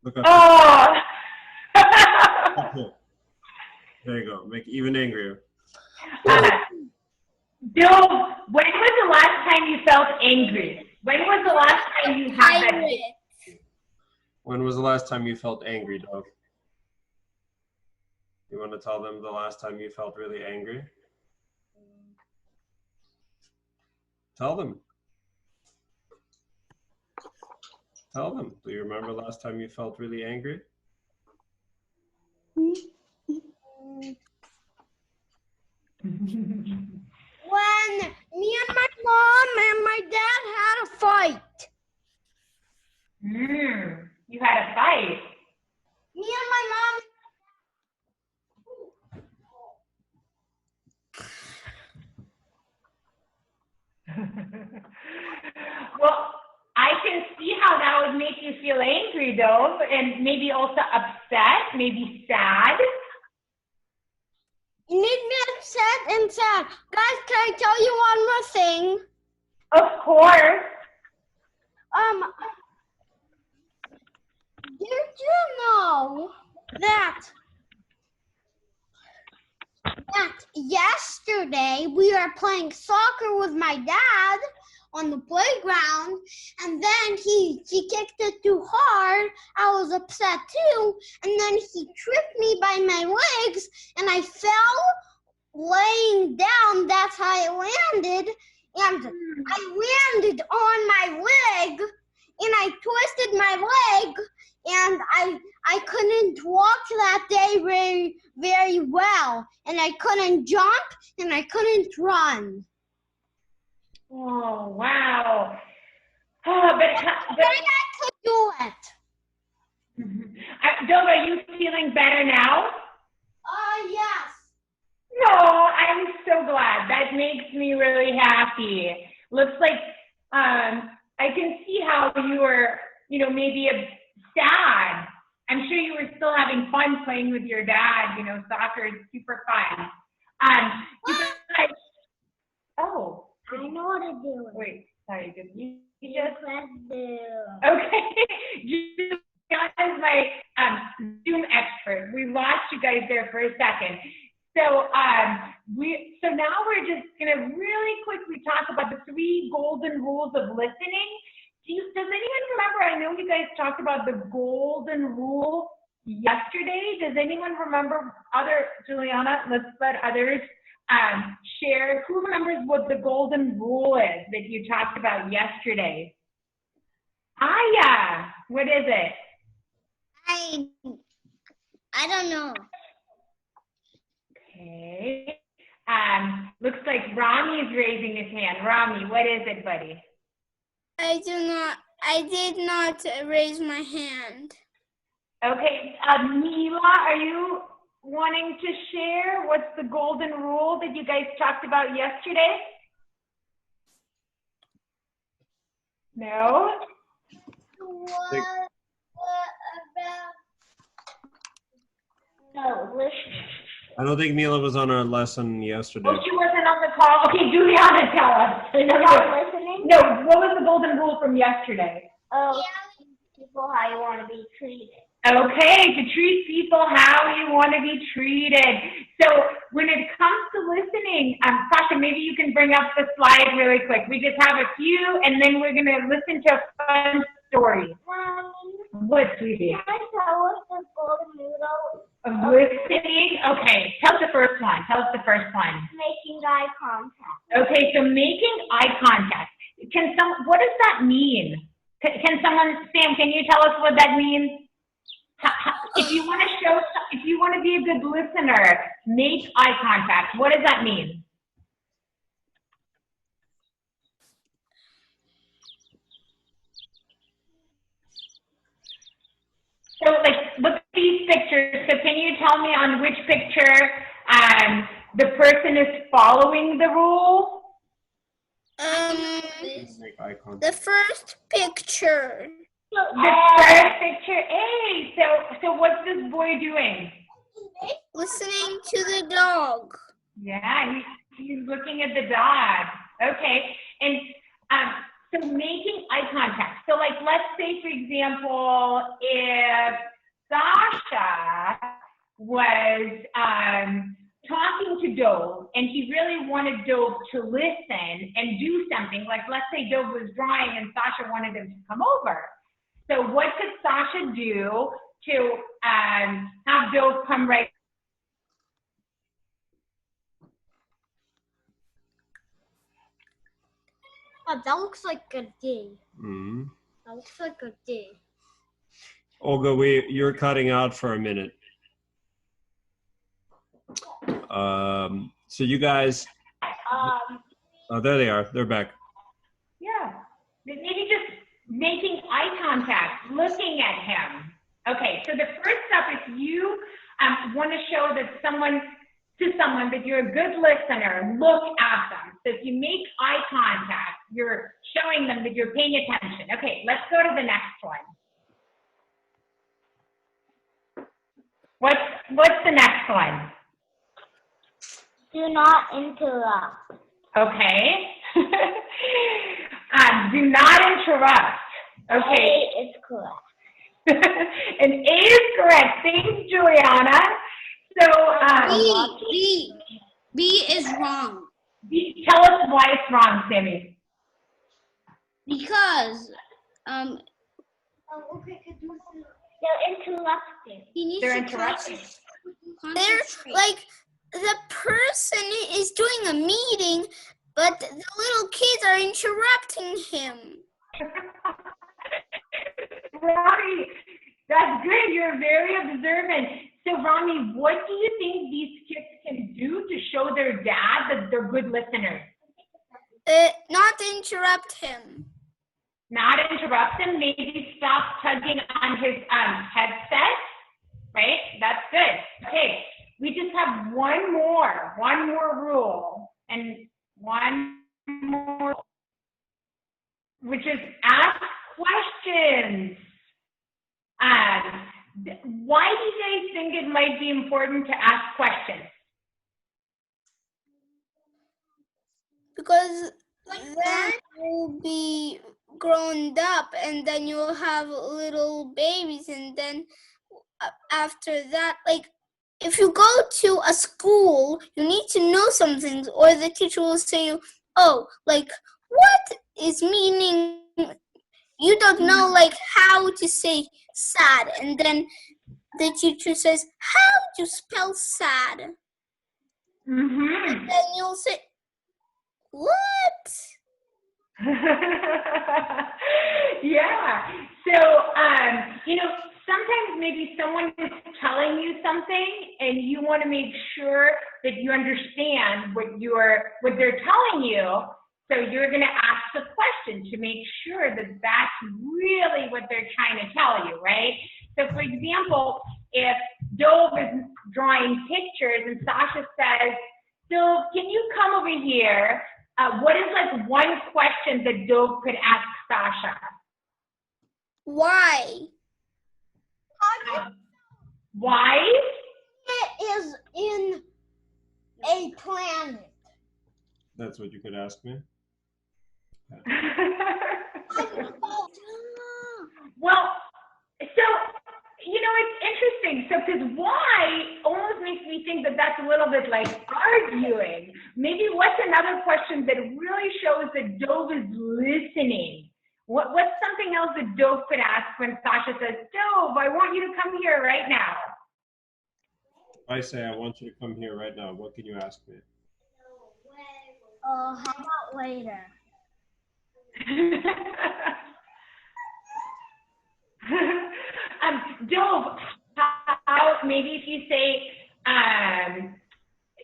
Look up. Oh! There you go. Make it even angrier. Bill, when was the last time you felt angry? When was the last time you had that? When was the last time you felt angry, Doug? You want to tell them the last time you felt really angry? Tell them. Tell them. Do you remember last time you felt really angry? When me and my mom and my dad had a fight. You had a fight. Me and my mom. Well, I can see how that would make you feel angry, though, and maybe also upset, maybe sad. You need me upset and sad. Guys, can I tell you one more thing? Of course. Did you know that yesterday we were playing soccer with my dad on the playground, and then he kicked it too hard. I was upset too, and then he tripped me by my legs, and I fell laying down. That's how I landed, and I landed on my leg, I twisted my leg, and I couldn't walk that day very well, and I couldn't jump, and I couldn't run. Oh, wow. Oh, but I could do it. Dova, are you feeling better now? Yes. No, I'm so glad. That makes me really happy. Looks like I can see how you were, maybe sad. I'm sure you were still having fun playing with your dad. Soccer is super fun. You guys, oh. I know what to do. Wait, sorry, did you just? Do. Okay. Juliana is my Zoom expert. We lost you guys there for a second. So now we're just gonna really quickly talk about the 3 golden rules of listening. Does anyone remember? I know you guys talked about the golden rule yesterday. Does anyone remember? Juliana, let's let others share. Who remembers what the golden rule is that you talked about yesterday? Aya, what is it? I don't know. Okay. Looks like Rami's raising his hand. Rami, what is it, buddy? I did not raise my hand. Okay. Mila, are you wanting to share what's the golden rule that you guys talked about yesterday? No? No, listen. I don't think Mila was on our lesson yesterday. Oh, she wasn't on the call. Okay, Juliana, tell us. Listening? No, what was the golden rule from yesterday? Oh, people how you want to be treated. Okay, to treat people how you want to be treated. So when it comes to listening, Sasha, maybe you can bring up the slide really quick. We just have a few, and then we're going to listen to a fun story. What, sweetie? Can I tell us the golden rule of listening? Okay, tell us the first one. Making eye contact. Okay, so making eye contact. What does that mean? Can someone, Sam, can you tell us what that means? If you want to be a good listener, make eye contact. What does that mean? So, look at these pictures. So, can you tell me on which picture the person is following the rule? The first picture. The first picture A. So what's this boy doing? Listening to the dog. Yeah, he's looking at the dog. Okay, and so making eye contact. So let's say, for example, if Sasha was talking to Dove and he really wanted Dove to listen and do something, let's say Dove was drawing and Sasha wanted him to come over. So what could Sasha do to have Dove come right? Oh, that looks like a D. Mm-hmm. That looks like a D. Olga, you're cutting out for a minute. So you guys, oh, there they are. They're back. Yeah, maybe just making eye contact, looking at him. Okay, so the first step is you want to show that someone that you're a good listener, look at them. So if you make eye contact, you're showing them that you're paying attention. Okay, let's go to the next one. What's the next one? Do not interrupt. Okay. Do not interrupt. Okay. A is correct. And A is correct. Thanks, Juliana. So B is wrong. Tell us why it's wrong, Sammy. Because they're interrupting. They're interrupting. They're the person is doing a meeting, but the little kids are interrupting him. Rami, that's good. You're very observant. So, Rami, what do you think these kids can do to show their dad that they're good listeners? Not interrupt him. Not interrupt him. Maybe stop tugging on his headset. Right? That's good. Okay. We just have one more rule, and one more, which is ask questions. Why do you guys think it might be important to ask questions? Because then you'll be grown up, and then you'll have little babies, and then after that, like, if you go to a school, you need to know some things, or the teacher will say, oh, like, what is meaning? You don't know, like, how to say sad, and then the teacher says, how to spell sad? Mm-hmm. And then you'll say, what? Yeah. So, sometimes maybe someone is telling you something and you want to make sure that you understand what they're telling you. So you're going to ask a question to make sure that that's really what they're trying to tell you, right? So, for example, if Dove is drawing pictures and Sasha says, Dove, can you come over here? What is like one question that Dove could ask Sasha? Why? Why? It is in a planet. That's what you could ask me. Well, so, it's interesting. So, because why almost makes me think that that's a little bit like arguing. Maybe what's another question that really shows that Dove is listening? What's something else that Dove could ask when Sasha says, Dove, I want you to come here right now? I say, I want you to come here right now. What can you ask me? How about later? Dove, how, maybe if you say,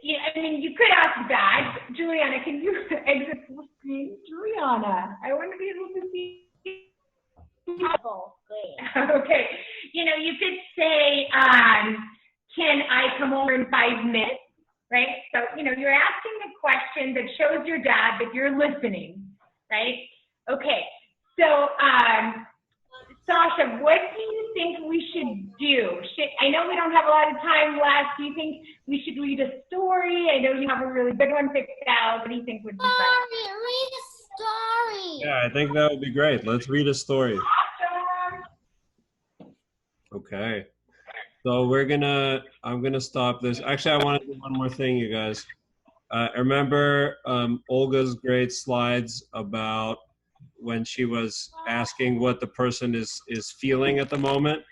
you could ask that. Juliana, can you exit full screen? Juliana, I want to be able to see. Okay. You could say, can I come over in 5 minutes? Right? So, you're asking a question that shows your dad that you're listening, right? Okay. So, Sasha, what do you think we should do? I know we don't have a lot of time left. Do you think we should read a story? I know you have a really good one picked out. What do you think would be best? Read a story. Yeah, I think that would be great. Let's read a story. Awesome. Okay. So I'm gonna stop this. Actually, I want to do one more thing, you guys. Remember Olga's great slides about when she was asking what the person is feeling at the moment?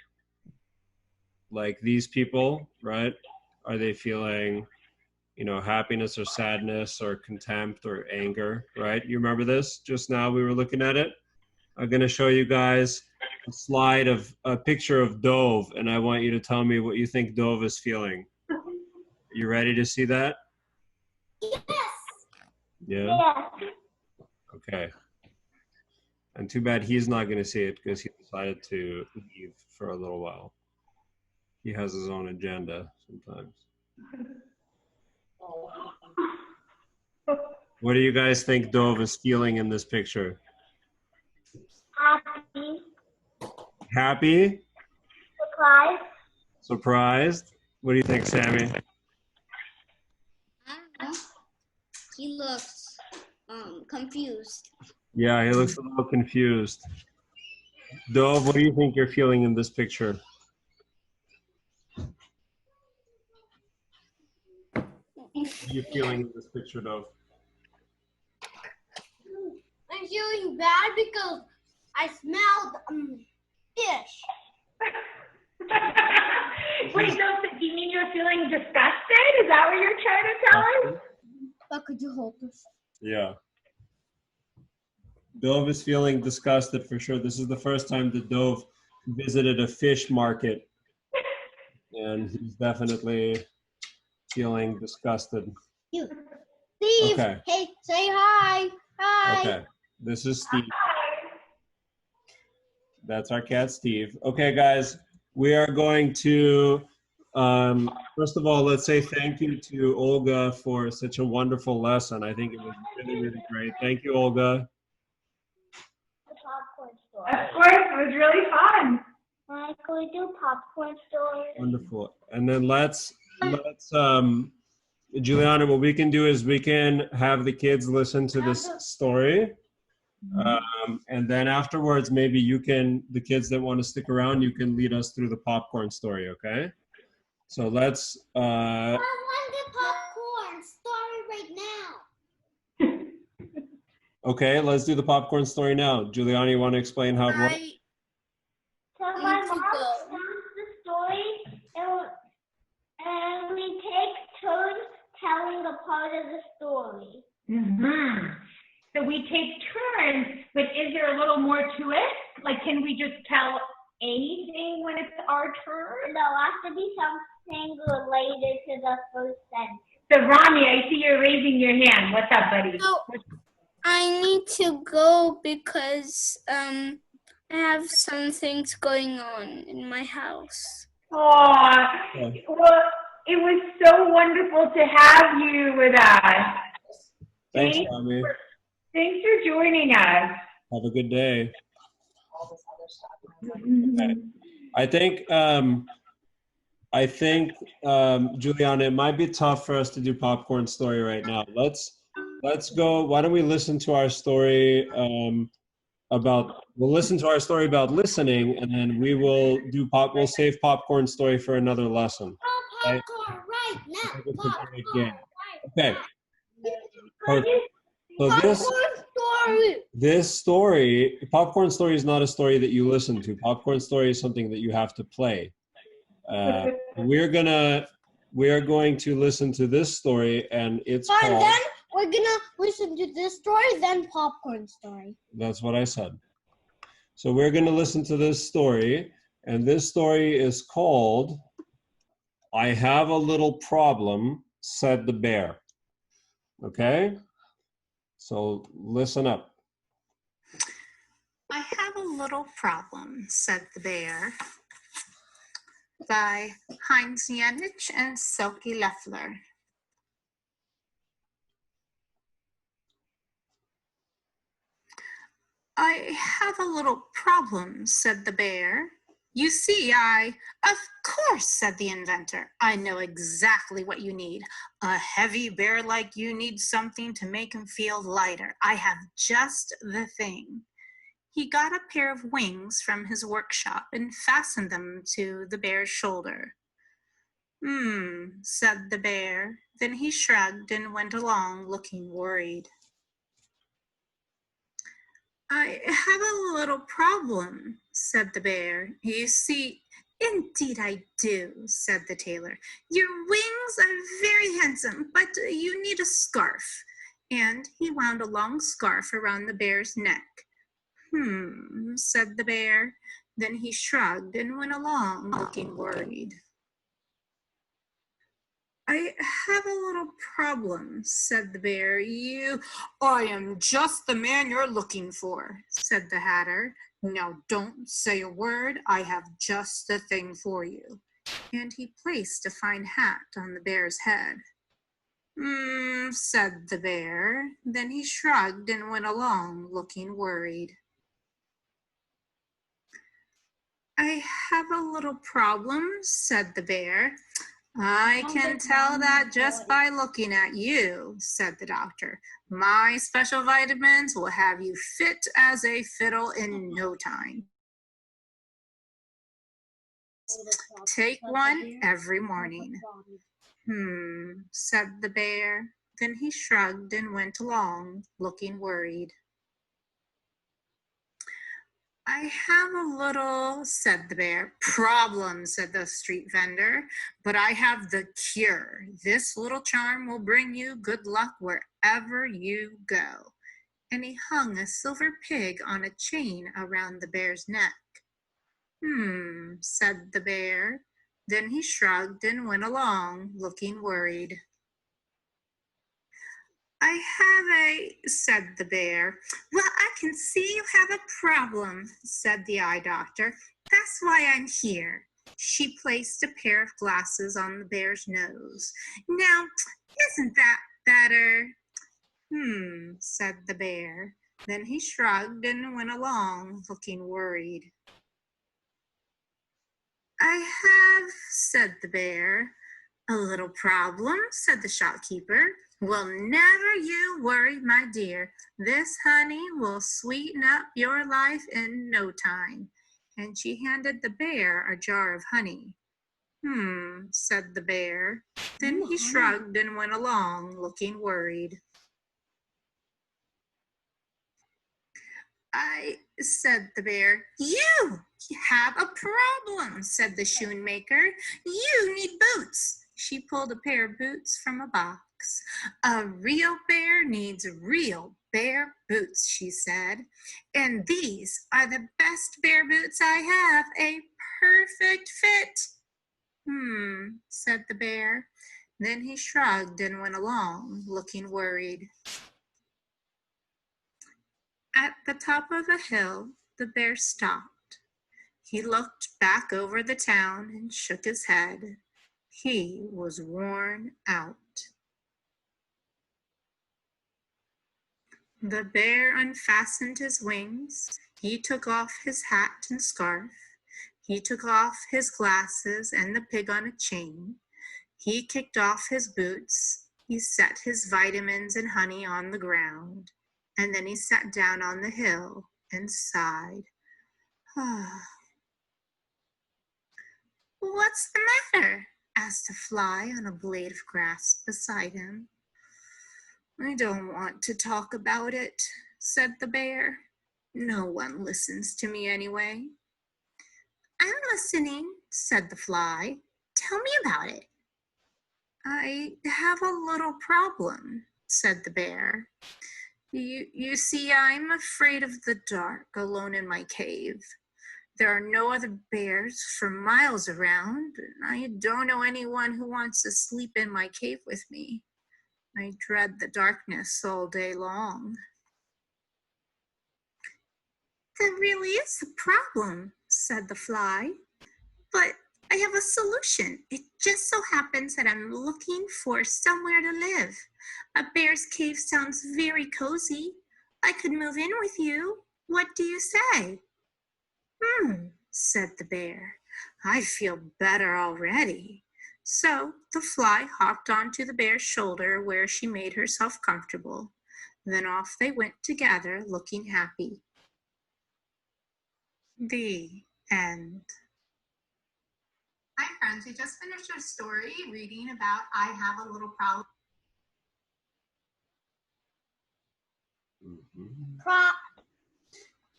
Like these people, right? Are they feeling, happiness or sadness or contempt or anger, right? You remember this? Just now we were looking at it. I'm gonna show you guys a slide of a picture of Dove, and I want you to tell me what you think Dove is feeling. You ready to see that? Yes. Yeah? Yes. Okay. And too bad he's not going to see it because he decided to leave for a little while. He has his own agenda sometimes. What do you guys think Dove is feeling in this picture? Happy. Happy? Surprised. Surprised? What do you think, Sammy? He looks confused. Yeah, he looks a little confused. Dove, what do you think you're feeling in this picture? What are you feeling in this picture, Dove? I'm feeling bad because I smelled fish. Wait, Dove, do you mean you're feeling disgusted? Is that what you're trying to tell us? But could you hold this? Yeah. Dove is feeling disgusted for sure. This is the first time that Dove visited a fish market, and he's definitely feeling disgusted. You. Steve, Okay. hey, say hi. Hi. Okay, this is Steve. That's our cat, Steve. Okay, guys, we are going to, first of all, let's say thank you to Olga for such a wonderful lesson. I think it was really, really great. Thank you, Olga. Popcorn story. Of course, it was really fun. Can we do popcorn story? Wonderful. And then let's Juliana, what we can do is we can have the kids listen to this story. And then afterwards, maybe you can, the kids that want to stick around, you can lead us through the popcorn story, okay? So let's... I want the popcorn story right now. Okay, let's do the popcorn story now. Juliana, you want to explain how it works? So my mom tells the story, and we take turns telling a part of the story. Mm-hmm. So we take turns, but is there a little more to it? Like, can we just tell anything when it's our turn? No, it has to be something related to the first sentence. So Rami, I see you're raising your hand. What's up, buddy? So I need to go because I have some things going on in my house. Oh, well, it was so wonderful to have you with us. Thanks, Rami. Thanks for joining us. Have a good day. Okay. I think, Juliana, it might be tough for us to do popcorn story right now. Let's go. Why don't we listen to our story we'll listen to our story about listening, and then we will do we'll save popcorn story for another lesson. Popcorn right now. Popcorn Okay. So this story, popcorn story is not a story that you listen to. Popcorn story is something that you have to play. We are going to listen to this story, and it's called... And then we're gonna listen to this story, then popcorn story. That's what I said. So we're going to listen to this story, and this story is called "I Have a Little Problem," said the bear. Okay? So listen up. I have a little problem, said the bear, by Heinz Janisch and Silke Leffler. I have a little problem, said the bear. You see, of course, said the inventor. I know exactly what you need. A heavy bear like you needs something to make him feel lighter. I have just the thing. He got a pair of wings from his workshop and fastened them to the bear's shoulder. Said the bear. Then he shrugged and went along looking worried. I have a little problem, said the bear. You see, indeed I do, said the tailor. Your wings are very handsome, but you need a scarf. And he wound a long scarf around the bear's neck. Said the bear. Then he shrugged and went along looking worried. I have a little problem, said the bear. I am just the man you're looking for, said the hatter. Now don't say a word, I have just the thing for you. And he placed a fine hat on the bear's head. Said the bear. Then he shrugged and went along looking worried. I have a little problem, said the bear. I can tell that just by looking at you, said the doctor. My special vitamins will have you fit as a fiddle in no time. Take one every morning. Said the bear. Then he shrugged and went along, looking worried. I have a little, said the bear. Problem, said the street vendor, but I have the cure. This little charm will bring you good luck wherever you go. And he hung a silver pig on a chain around the bear's neck. Said the bear. Then he shrugged and went along, looking worried. I have said the bear. Well, I can see you have a problem, said the eye doctor. That's why I'm here. She placed a pair of glasses on the bear's nose. Now, isn't that better? Said the bear. Then he shrugged and went along, looking worried. I have, said the bear. A little problem, said the shopkeeper. Well, never you worry, my dear. This honey will sweeten up your life in no time. And she handed the bear a jar of honey. Said the bear. Then he shrugged and went along, looking worried. I, said the bear. You have a problem, said the shoemaker. You need boots. She pulled a pair of boots from a box. A real bear needs real bear boots, she said. And these are the best bear boots I have, a perfect fit. Said the bear. Then he shrugged and went along, looking worried. At the top of a hill, the bear stopped. He looked back over the town and shook his head. He was worn out. The bear unfastened his wings. He took off his hat and scarf. He took off his glasses and the pig on a chain. He kicked off his boots. He set his vitamins and honey on the ground. And then he sat down on the hill and sighed. What's the matter? Asked a fly on a blade of grass beside him. I don't want to talk about it, said the bear. No one listens to me anyway. I'm listening, said the fly. Tell me about it. I have a little problem, said the bear. You see, I'm afraid of the dark, alone in my cave. There are no other bears for miles around, and I don't know anyone who wants to sleep in my cave with me. I dread the darkness all day long. That really is a problem, said the fly. But I have a solution. It just so happens that I'm looking for somewhere to live. A bear's cave sounds very cozy. I could move in with you. What do you say? Said the bear. I feel better already. So the fly hopped onto the bear's shoulder where she made herself comfortable. Then off they went together, looking happy. The end. Hi friends, we just finished our story reading about I Have a Little Problem.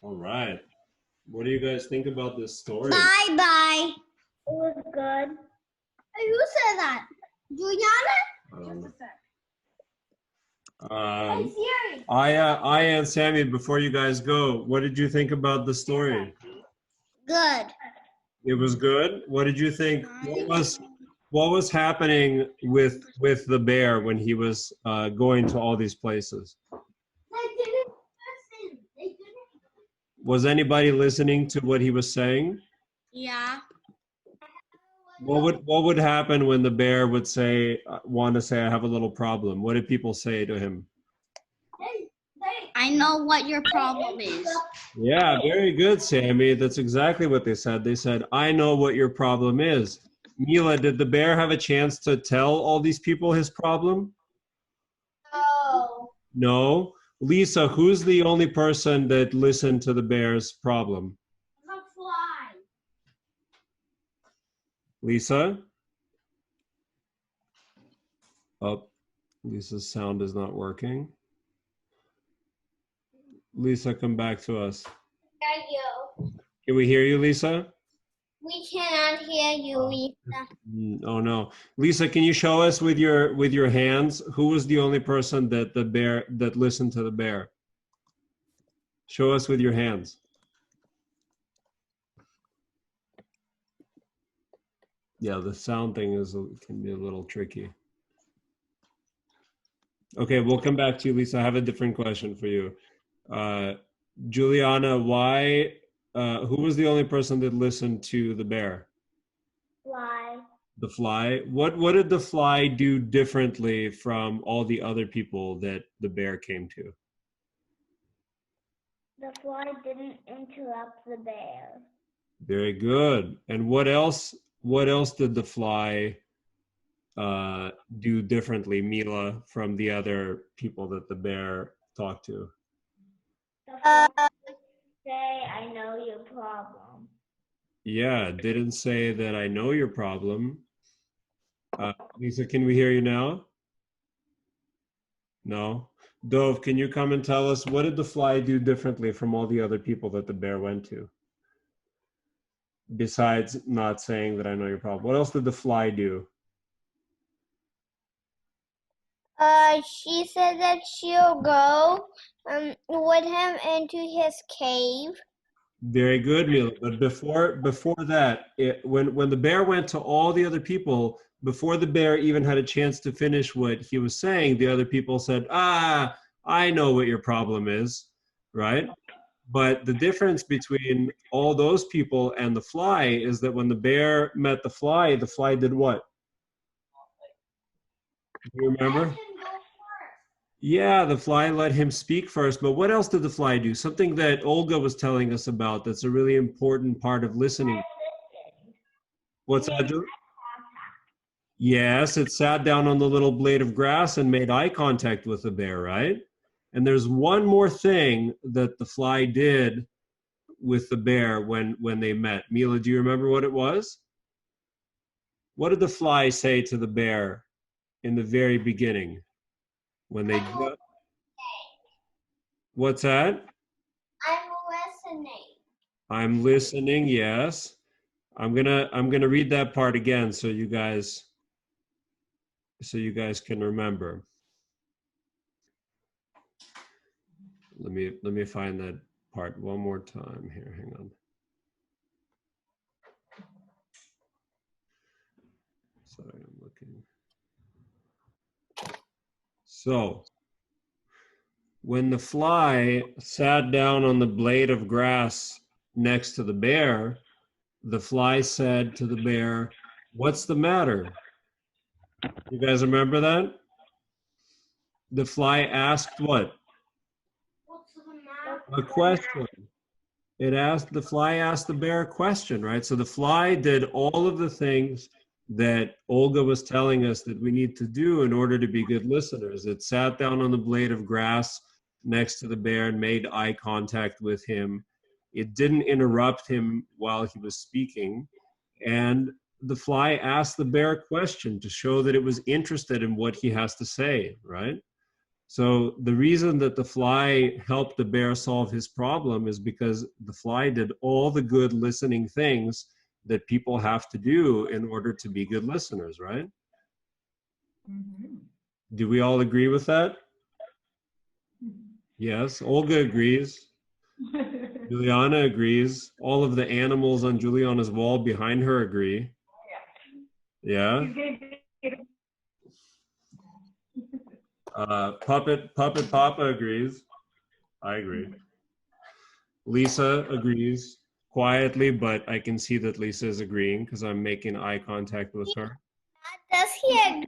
All right. What do you guys think about this story? Bye-bye. It was good. Who said that? Juliana? I and Sammy, before you guys go, what did you think about the story? Good. It was good. What did you think? What was happening with the bear when he was going to all these places? They didn't listen. They didn't. Was anybody listening to what he was saying? Yeah. What would happen when the bear would want to say, I have a little problem? What did people say to him? I know what your problem is. Yeah, very good, Sammy. That's exactly what they said. They said, I know what your problem is. Mila, did the bear have a chance to tell all these people his problem? Oh. No. Lisa, who's the only person that listened to the bear's problem? The fly. Lisa? Oh, Lisa's sound is not working. Lisa, come back to us. You. Can we hear you, Lisa? We cannot hear you, Lisa. Oh no. Lisa, can you show us with your hands who was the only person that listened to the bear? Show us with your hands. Yeah, the sound thing can be a little tricky. Okay, we'll come back to you, Lisa. I have a different question for you. Juliana, who was the only person that listened to the bear? Fly. The fly. What did the fly do differently from all the other people that the bear came to? The fly didn't interrupt the bear. Very good. And what else did the fly do differently, Mila, from the other people that the bear talked to? The fly say, I know your problem. Yeah, didn't say that I know your problem. Lisa, can we hear you now? No? Dove, can you come and tell us, what did the fly do differently from all the other people that the bear went to? Besides not saying that I know your problem. What else did the fly do? She said that she'll go with him into his cave. Very good, Mila. But before that, when the bear went to all the other people, before the bear even had a chance to finish what he was saying, the other people said, I know what your problem is, right? But the difference between all those people and the fly is that when the bear met the fly did what? Do you remember? Yeah, the fly let him speak first, but what else did the fly do? Something that Olga was telling us about that's a really important part of listening. What's that, Julie? Yes, it sat down on the little blade of grass and made eye contact with the bear, right? And there's one more thing that the fly did with the bear when they met. Mila, do you remember what it was? What did the fly say to the bear in the very beginning when they got? What's that? I'm listening. I'm listening, yes. I'm gonna read that part again so you guys can remember. Let me find that part one more time here. Hang on. Sorry, I'm looking. So, when the fly sat down on the blade of grass next to the bear, the fly said to the bear, "What's the matter?" You guys remember that? The fly asked what? What's the matter? A question. The fly asked the bear a question, right? So the fly did all of the things that Olga was telling us that we need to do in order to be good listeners. It sat down on the blade of grass next to the bear and made eye contact with him. It didn't interrupt him while he was speaking. And the fly asked the bear a question to show that it was interested in what he has to say, right? So the reason that the fly helped the bear solve his problem is because the fly did all the good listening things that people have to do in order to be good listeners, right? Mm-hmm. Do we all agree with that? Yes, Olga agrees. Juliana agrees. All of the animals on Juliana's wall behind her agree. Yeah. Puppet Papa agrees. I agree. Lisa agrees quietly, but I can see that Lisa is agreeing because I'm making eye contact with her. Does he agree?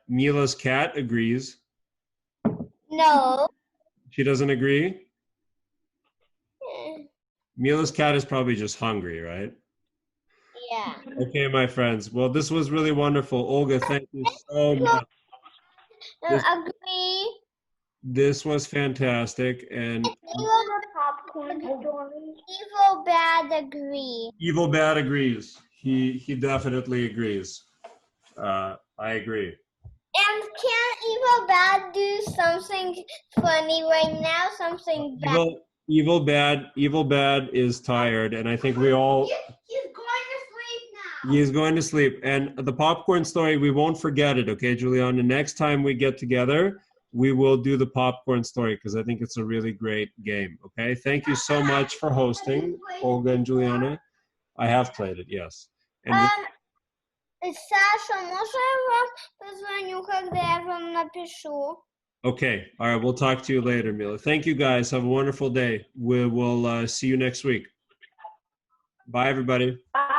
Mila's cat agrees. No. She doesn't agree? Yeah. Mila's cat is probably just hungry, right? Yeah. Okay, my friends. Well, this was really wonderful. Olga, thank you so much. Agree. This was fantastic. And Popcorn story. Evil Bad agree. Evil Bad agrees. He definitely agrees. I agree. And can Evil Bad do something funny right now? Something bad. Evil Bad is tired, and I think we all. He's going to sleep now. He's going to sleep. And the popcorn story, we won't forget it, okay, Juliana? Next time we get together, we will do the popcorn story because I think it's a really great game, okay? Thank you so much for hosting, Olga and Juliana. I have played it, yes. And Саша, можно я вам позвоню, когда я вам напишу? okay, all right, we'll talk to you later, Mila. Thank you guys. Have a wonderful day. We will see you next week. Bye, everybody. Bye.